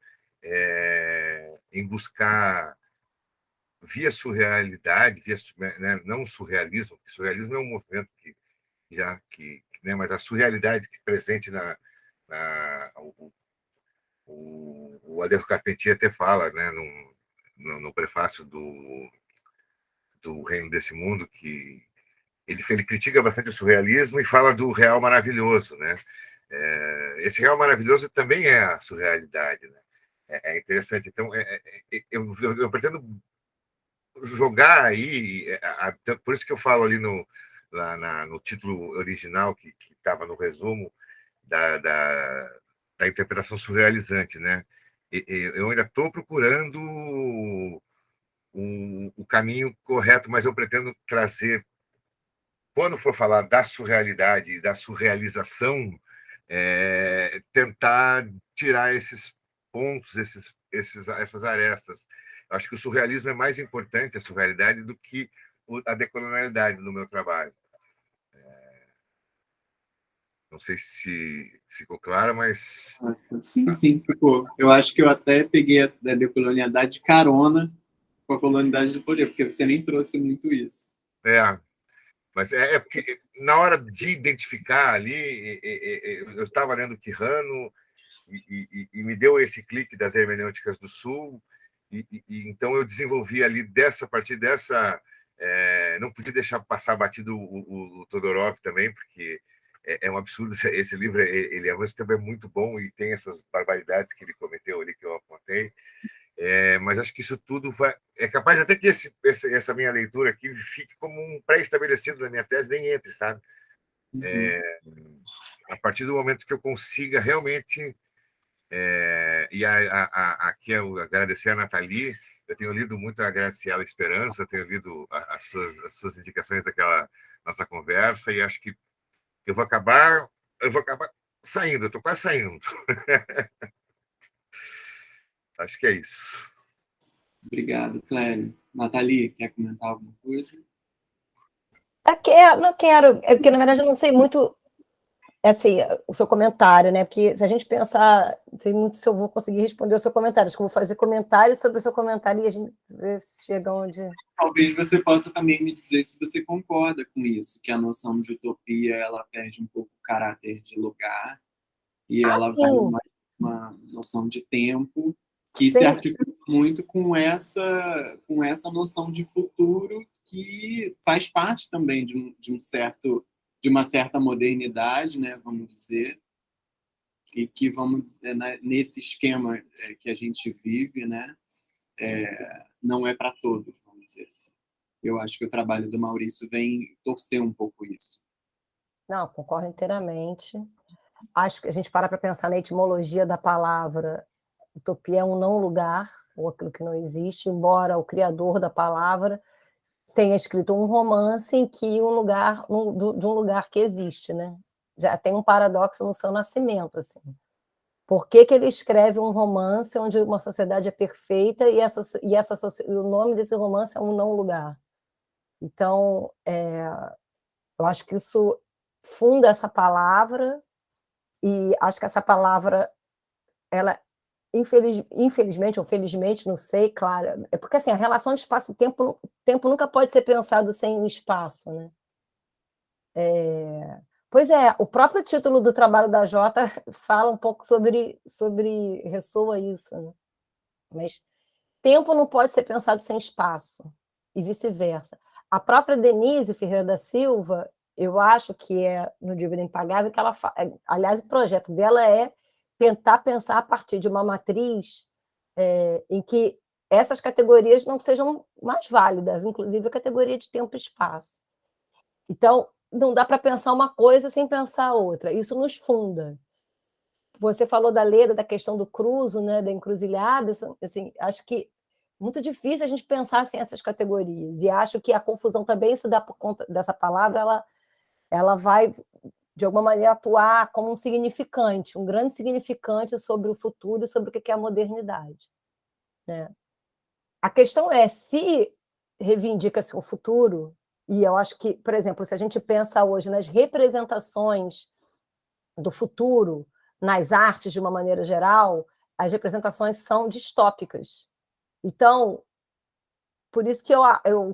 em buscar via surrealidade, né, não surrealismo, porque surrealismo é um movimento né, mas a surrealidade que presente o Alejo Carpentier até fala, né, no prefácio do Reino desse Mundo, que ele critica bastante o surrealismo e fala do real maravilhoso, né? Esse real maravilhoso também é a surrealidade, né? É interessante. Então, eu pretendo jogar aí, por isso que eu falo ali no título original, que estava no resumo, da interpretação surrealizante, né? Eu ainda estou procurando o caminho correto, mas eu pretendo trazer, quando for falar da surrealidade e da surrealização, tentar tirar esses pontos, essas arestas. Eu acho que o surrealismo é mais importante, a surrealidade, do que a decolonialidade no meu trabalho. Não sei se ficou claro, mas... Sim, ficou. Eu acho que eu até peguei a decolonialidade de carona com a colonialidade do poder, porque você nem trouxe muito isso. Mas porque na hora de identificar ali, eu estava lendo Quijano e me deu esse clique das hermenêuticas do Sul, então eu desenvolvi ali a partir dessa... não podia deixar passar batido o Todorov também, porque é um absurdo. Esse livro, ele ao mesmo tempo é muito bom e tem essas barbaridades que ele cometeu ali, que eu apontei. Mas acho que isso tudo é capaz até que essa minha leitura aqui fique como um pré-estabelecido na minha tese, nem entre, sabe? A partir do momento que eu consiga realmente... e aqui eu agradecer a Nathalie, eu tenho lido muito a Graciela Esperança, eu tenho lido as suas indicações daquela nossa conversa, e acho que eu vou acabar saindo, eu estou quase saindo. Acho que é isso. Obrigado, Clélia. Nathalie, quer comentar alguma coisa? Não quero, porque na verdade eu não sei muito assim, o seu comentário, né? Porque se a gente pensar, não sei muito se eu vou conseguir responder o seu comentário, acho que eu vou fazer comentários sobre o seu comentário e a gente chega onde... Talvez você possa também me dizer se você concorda com isso, que a noção de utopia ela perde um pouco o caráter de lugar e ela vai uma noção de tempo que se articula muito com essa noção de futuro que faz parte também de uma certa modernidade, né, vamos dizer, e que nesse esquema que a gente vive, né, não é para todos, vamos dizer assim. Eu acho que o trabalho do Maurício vem torcer um pouco isso. Não, concordo inteiramente. Acho que a gente para pensar na etimologia da palavra, utopia é um não lugar, ou aquilo que não existe, embora o criador da palavra tenha escrito um romance em que de um lugar que existe, né? Já tem um paradoxo no seu nascimento, assim. Por que ele escreve um romance onde uma sociedade é perfeita e o nome desse romance é um não lugar? Então, eu acho que isso funda essa palavra e acho que essa palavra, ela infelizmente ou felizmente, não sei, claro, é porque assim, a relação de espaço e tempo nunca pode ser pensado sem o espaço, né? Pois é, o próprio título do trabalho da Jota fala um pouco ressoa isso, né? Mas tempo não pode ser pensado sem espaço, e vice-versa. A própria Denise Ferreira da Silva, eu acho que é no Dívida Impagável, que aliás, o projeto dela é tentar pensar a partir de uma matriz em que essas categorias não sejam mais válidas, inclusive a categoria de tempo e espaço. Então, não dá para pensar uma coisa sem pensar a outra, isso nos funda. Você falou da Leda, da questão do cruzo, né, da encruzilhada, assim, acho que muito difícil a gente pensar sem essas categorias, e acho que a confusão também se dá por conta dessa palavra, ela vai, de alguma maneira, atuar como um significante, um grande significante sobre o futuro e sobre o que é a modernidade, né? A questão é, se reivindica-se o futuro, e eu acho que, por exemplo, se a gente pensa hoje nas representações do futuro, nas artes de uma maneira geral, as representações são distópicas. Então, por isso que eu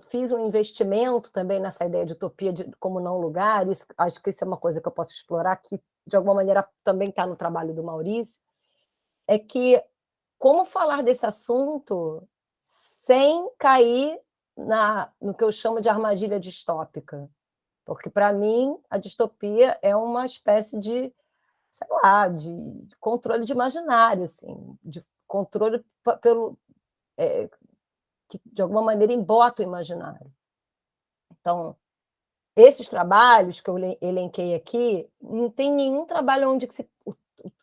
fiz um investimento também nessa ideia de utopia como não lugar, acho que isso é uma coisa que eu posso explorar, que de alguma maneira também está no trabalho do Maurício, é que como falar desse assunto sem cair no que eu chamo de armadilha distópica. Porque, para mim, a distopia é uma espécie de, sei lá, de controle de imaginário, assim, de controle que, de alguma maneira, embota o imaginário. Então, esses trabalhos que eu elenquei aqui, não tem nenhum trabalho onde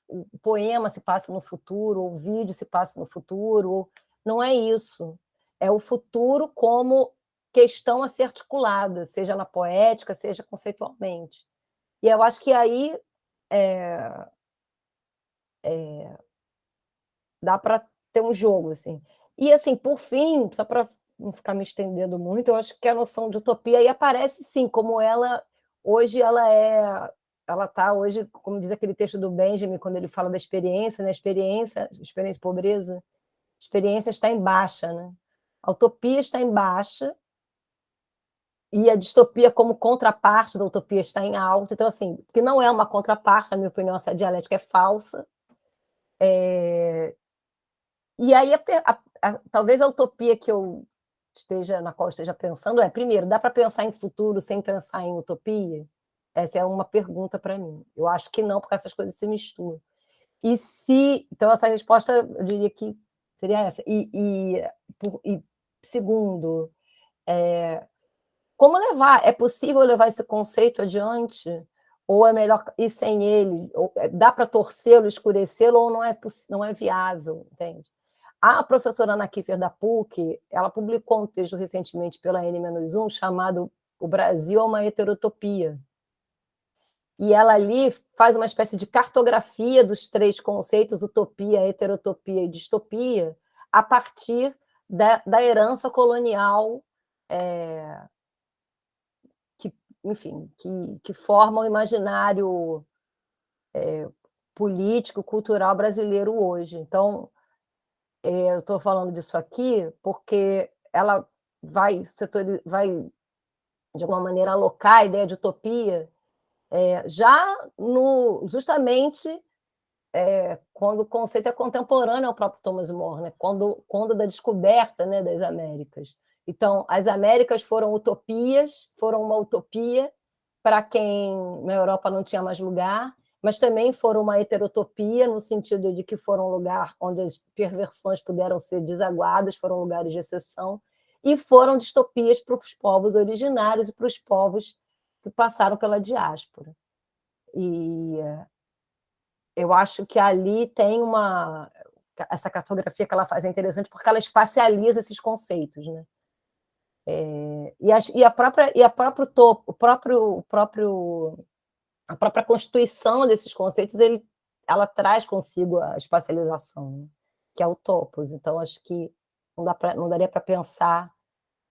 o poema se passa no futuro, ou o vídeo se passa no futuro, não é isso. É o futuro como questão a ser articulada, seja na poética, seja conceitualmente. E eu acho que aí dá para ter um jogo, assim. E, assim, por fim, só para não ficar me estendendo muito, eu acho que a noção de utopia aí aparece, sim, como hoje ela está hoje, como diz aquele texto do Benjamin, quando ele fala da experiência, né? Experiência e pobreza, a experiência está em baixa, né? A utopia está em baixa e a distopia como contraparte da utopia está em alta. Então, assim, que não é uma contraparte, na minha opinião, essa dialética é falsa. E aí, talvez a utopia na qual eu esteja pensando primeiro, dá para pensar em futuro sem pensar em utopia? Essa é uma pergunta para mim. Eu acho que não, porque essas coisas se misturam. Então, essa resposta, eu diria que Seria essa. E segundo, como levar? É possível levar esse conceito adiante? Ou é melhor ir sem ele? Ou, dá para torcê-lo, escurecê-lo, ou não é viável, entende? A professora Ana Kiefer da PUC, ela publicou um texto recentemente pela N-1 chamado O Brasil é uma heterotopia. E ela ali faz uma espécie de cartografia dos três conceitos, utopia, heterotopia e distopia, a partir da herança colonial, enfim, que forma o imaginário político, cultural brasileiro hoje. Então, eu estou falando disso aqui porque ela vai, de alguma maneira, alocar a ideia de utopia justamente quando o conceito é contemporâneo ao próprio Thomas More, né? quando da descoberta, né, das Américas. Então, as Américas foram uma utopia para quem na Europa não tinha mais lugar, mas também foram uma heterotopia, no sentido de que foram um lugar onde as perversões puderam ser desaguadas, foram lugares de exceção, e foram distopias para os povos originários e para os povos que passaram pela diáspora. E eu acho que ali tem essa cartografia que ela faz é interessante porque ela espacializa esses conceitos, né? A própria constituição desses conceitos, ela traz consigo a espacialização, né? Que é o topos. Então, acho que não daria para pensar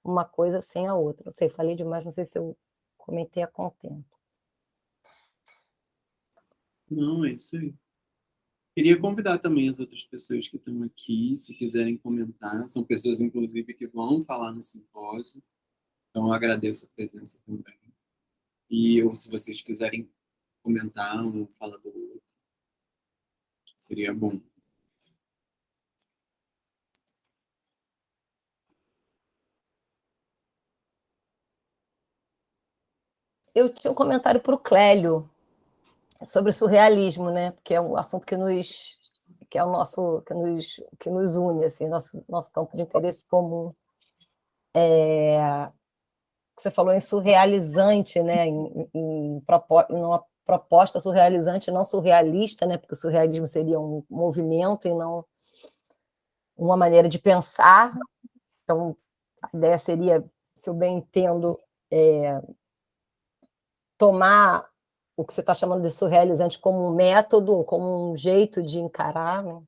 uma coisa sem a outra. Não sei, falei demais, não sei se eu comentei a contento. Não, é isso aí. Queria convidar também as outras pessoas que estão aqui, se quiserem comentar. São pessoas, inclusive, que vão falar no simpósio. Então, eu agradeço a presença também. Ou se vocês quiserem comentar um fala do outro, seria bom. Eu tinha um comentário para o Clélio sobre surrealismo, né? Que é um assunto que é o nosso que nos une, assim, nosso campo de interesse comum. Você falou em surrealizante, né? Numa proposta surrealizante, não surrealista, né? Porque o surrealismo seria um movimento e não uma maneira de pensar. Então, a ideia seria, se eu bem entendo, tomar o que você está chamando de surrealizante como um método, como um jeito de encarar, né?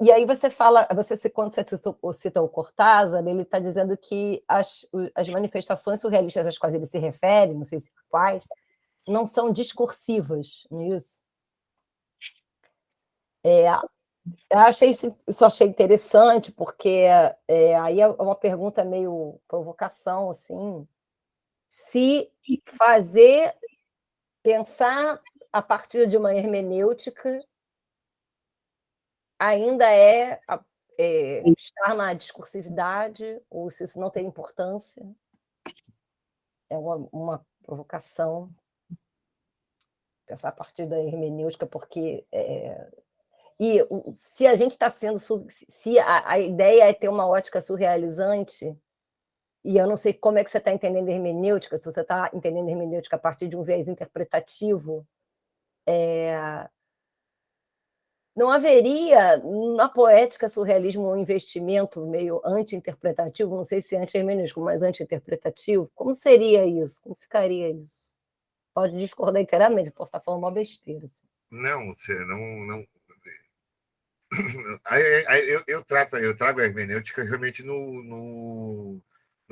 E aí você fala, quando você cita o Cortázar, ele está dizendo que as manifestações surrealistas às quais ele se refere, não sei se quais, não são discursivas, não é isso? Isso achei interessante, porque aí é uma pergunta meio provocação, assim, se pensar a partir de uma hermenêutica ainda estar na discursividade, ou se isso não tem importância. É uma provocação pensar a partir da hermenêutica, porque se a gente está sendo, se a ideia é ter uma ótica surrealizante, e eu não sei como é que você está entendendo hermenêutica, se você está entendendo hermenêutica a partir de um viés interpretativo, não haveria na poética surrealismo um investimento meio anti-interpretativo, não sei se anti-hermenêutico, mas anti-interpretativo? Como seria isso? Como ficaria isso? Pode discordar inteiramente, posso estar falando uma besteira. Assim. Não, você não. Eu trago a hermenêutica realmente no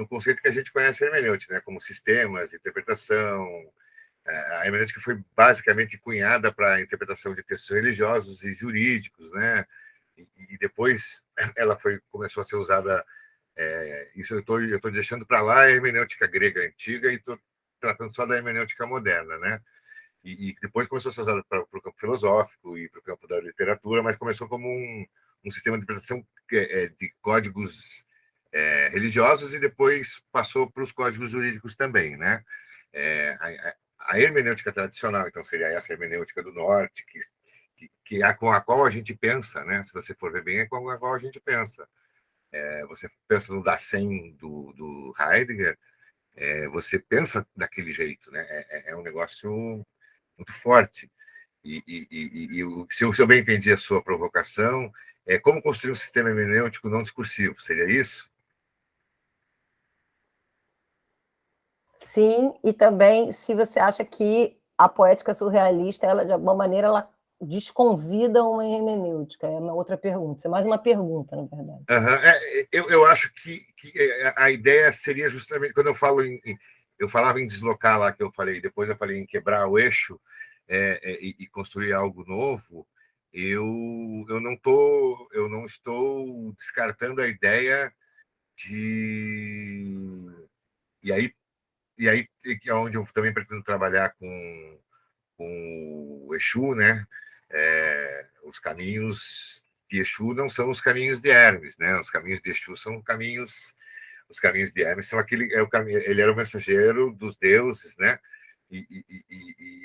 conceito que a gente conhece a hermenêutica, né? Como sistemas, interpretação. A hermenêutica foi basicamente cunhada para a interpretação de textos religiosos e jurídicos, né? E depois ela começou a ser usada. Isso eu estou deixando para lá a hermenêutica grega antiga e estou tratando só da hermenêutica moderna, né? E depois começou a ser usada para o campo filosófico e para o campo da literatura, mas começou como um sistema de interpretação de códigos religiosos e depois passou para os códigos jurídicos também, né? A hermenêutica tradicional, então, seria essa hermenêutica do norte, que é com a qual a gente pensa, né? Se você for ver bem, é com a qual a gente pensa. Você pensa no Dasein do Heidegger, você pensa daquele jeito, né? É um negócio muito forte. Se eu bem entendi a sua provocação, é como construir um sistema hermenêutico não discursivo, seria isso? Sim, e também se você acha que a poética surrealista, ela de alguma maneira, ela desconvida uma hermenêutica. É uma outra pergunta. Isso é mais uma pergunta, na verdade. Eu acho que a ideia seria justamente, quando eu falo eu falava em deslocar lá, que eu falei, depois eu falei em quebrar o eixo e construir algo novo, eu não estou descartando a ideia de... E aí é onde eu também pretendo trabalhar com o Exu, né? Os caminhos de Exu não são os caminhos de Hermes, né? Os caminhos de Exu são os caminhos de Hermes são ele era o mensageiro dos deuses, né? E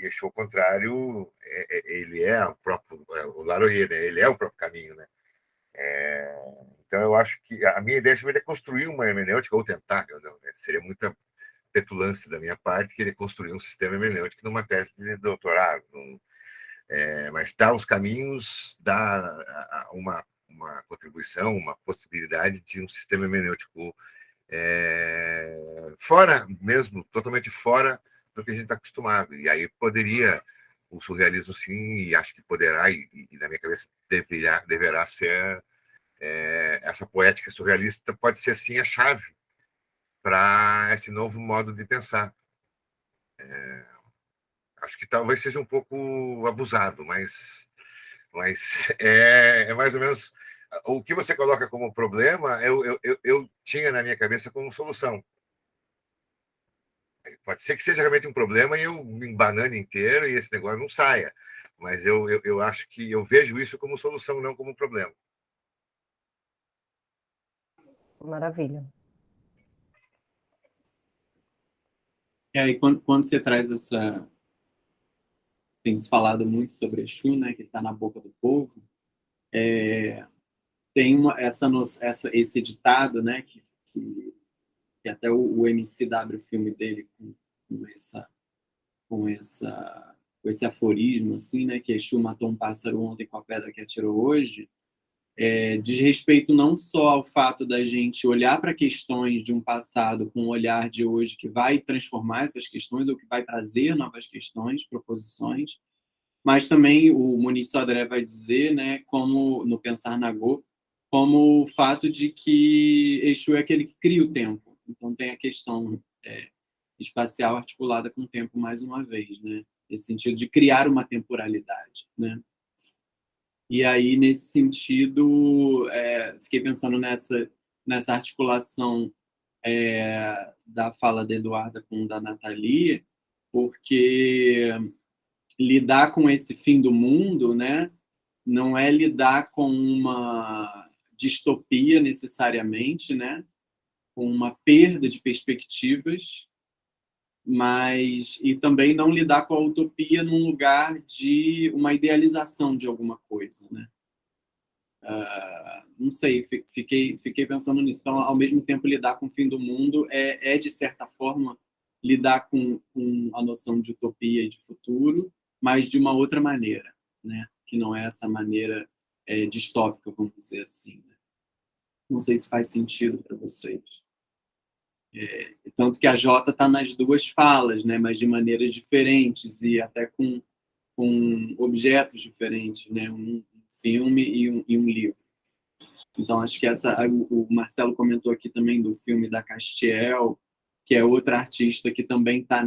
Exu, ao contrário, ele é o próprio o Laroye, né? Ele é o próprio caminho, né? Então eu acho que a minha ideia é construir uma hermenêutica, ou tentar, né? Seria muita petulância da minha parte querer construir um sistema hermenêutico numa tese de doutorado, mas dar os caminhos, dar uma contribuição, uma possibilidade de um sistema hermenêutico fora mesmo, totalmente fora do que a gente está acostumado. E aí poderia o surrealismo, sim, e acho que poderá, e na minha cabeça deverá ser essa poética surrealista, pode ser, sim, a chave para esse novo modo de pensar. Acho que talvez seja um pouco abusado, mas é mais ou menos o que você coloca como problema, eu tinha na minha cabeça como solução. Pode ser que seja realmente um problema e eu me embanane inteiro e esse negócio não saia, mas eu acho que eu vejo isso como solução, não como problema. Maravilha. E aí, quando você traz essa... Tem se falado muito sobre Exu, né, que está na boca do povo, tem esse ditado, né, que até o MC o filme dele com essa com essa com esse aforismo assim, né, que Exu matou um pássaro ontem com a pedra que atirou hoje, diz respeito não só ao fato da gente olhar para questões de um passado com um olhar de hoje que vai transformar essas questões ou que vai trazer novas questões, proposições, mas também o Muniz Sodré vai dizer, né, como no Pensar Nagô, como o fato de que Exu é aquele que cria o tempo. Então tem a questão espacial articulada com o tempo mais uma vez, né? Esse sentido de criar uma temporalidade, né? E aí, nesse sentido, fiquei pensando nessa articulação da fala da Eduarda com da Nathalie, porque lidar com esse fim do mundo, né, não é lidar com uma distopia necessariamente, né, com uma perda de perspectivas, mas e também não lidar com a utopia num lugar de uma idealização de alguma coisa, né? Não sei, fiquei pensando nisso. Então, ao mesmo tempo, lidar com o fim do mundo de certa forma, lidar com a noção de utopia e de futuro, mas de uma outra maneira, né? Que não é essa maneira distópica, vamos dizer assim. Né? Não sei se faz sentido para vocês. Tanto que a Jota está nas duas falas, né? Mas de maneiras diferentes e até com objetos diferentes, né? Um filme e um livro. Então, acho que o Marcelo comentou aqui também do filme da Castiel, que é outra artista que também está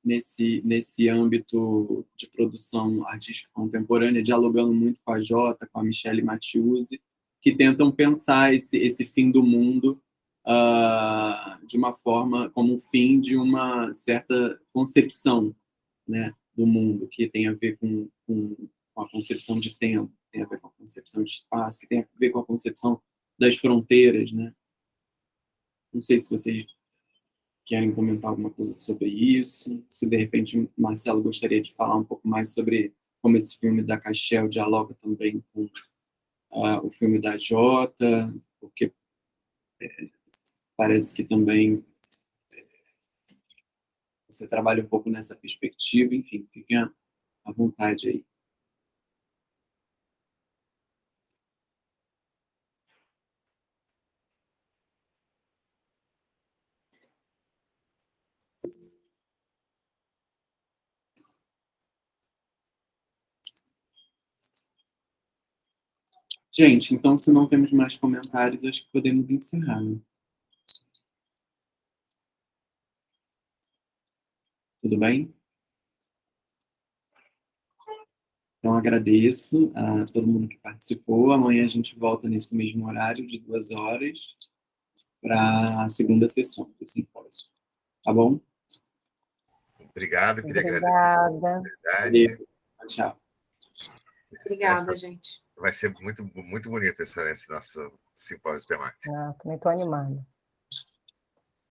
nesse âmbito de produção artística contemporânea, dialogando muito com a Jota, com a Michelle Mathiuzzi, que tentam pensar esse fim do mundo de uma forma, como o fim de uma certa concepção, né, do mundo, que tem a ver com a concepção de tempo, tem a ver com a concepção de espaço, que tem a ver com a concepção das fronteiras, né? Não sei se vocês querem comentar alguma coisa sobre isso. Se, de repente, o Marcelo gostaria de falar um pouco mais sobre como esse filme da Cachel dialoga também com o filme da Jota, porque parece que também você trabalha um pouco nessa perspectiva. Enfim, fiquem à vontade aí. Gente, então, se não temos mais comentários, acho que podemos encerrar, né? Tudo bem? Então, agradeço a todo mundo que participou. Amanhã a gente volta nesse mesmo horário, de 2 horas, para a segunda sessão do simpósio. Tá bom? Obrigado, queria agradecer Obrigada. a oportunidade. Valeu. Tchau. Obrigada, gente. Vai ser muito, muito bonito esse nosso simpósio temático. Também estou animada.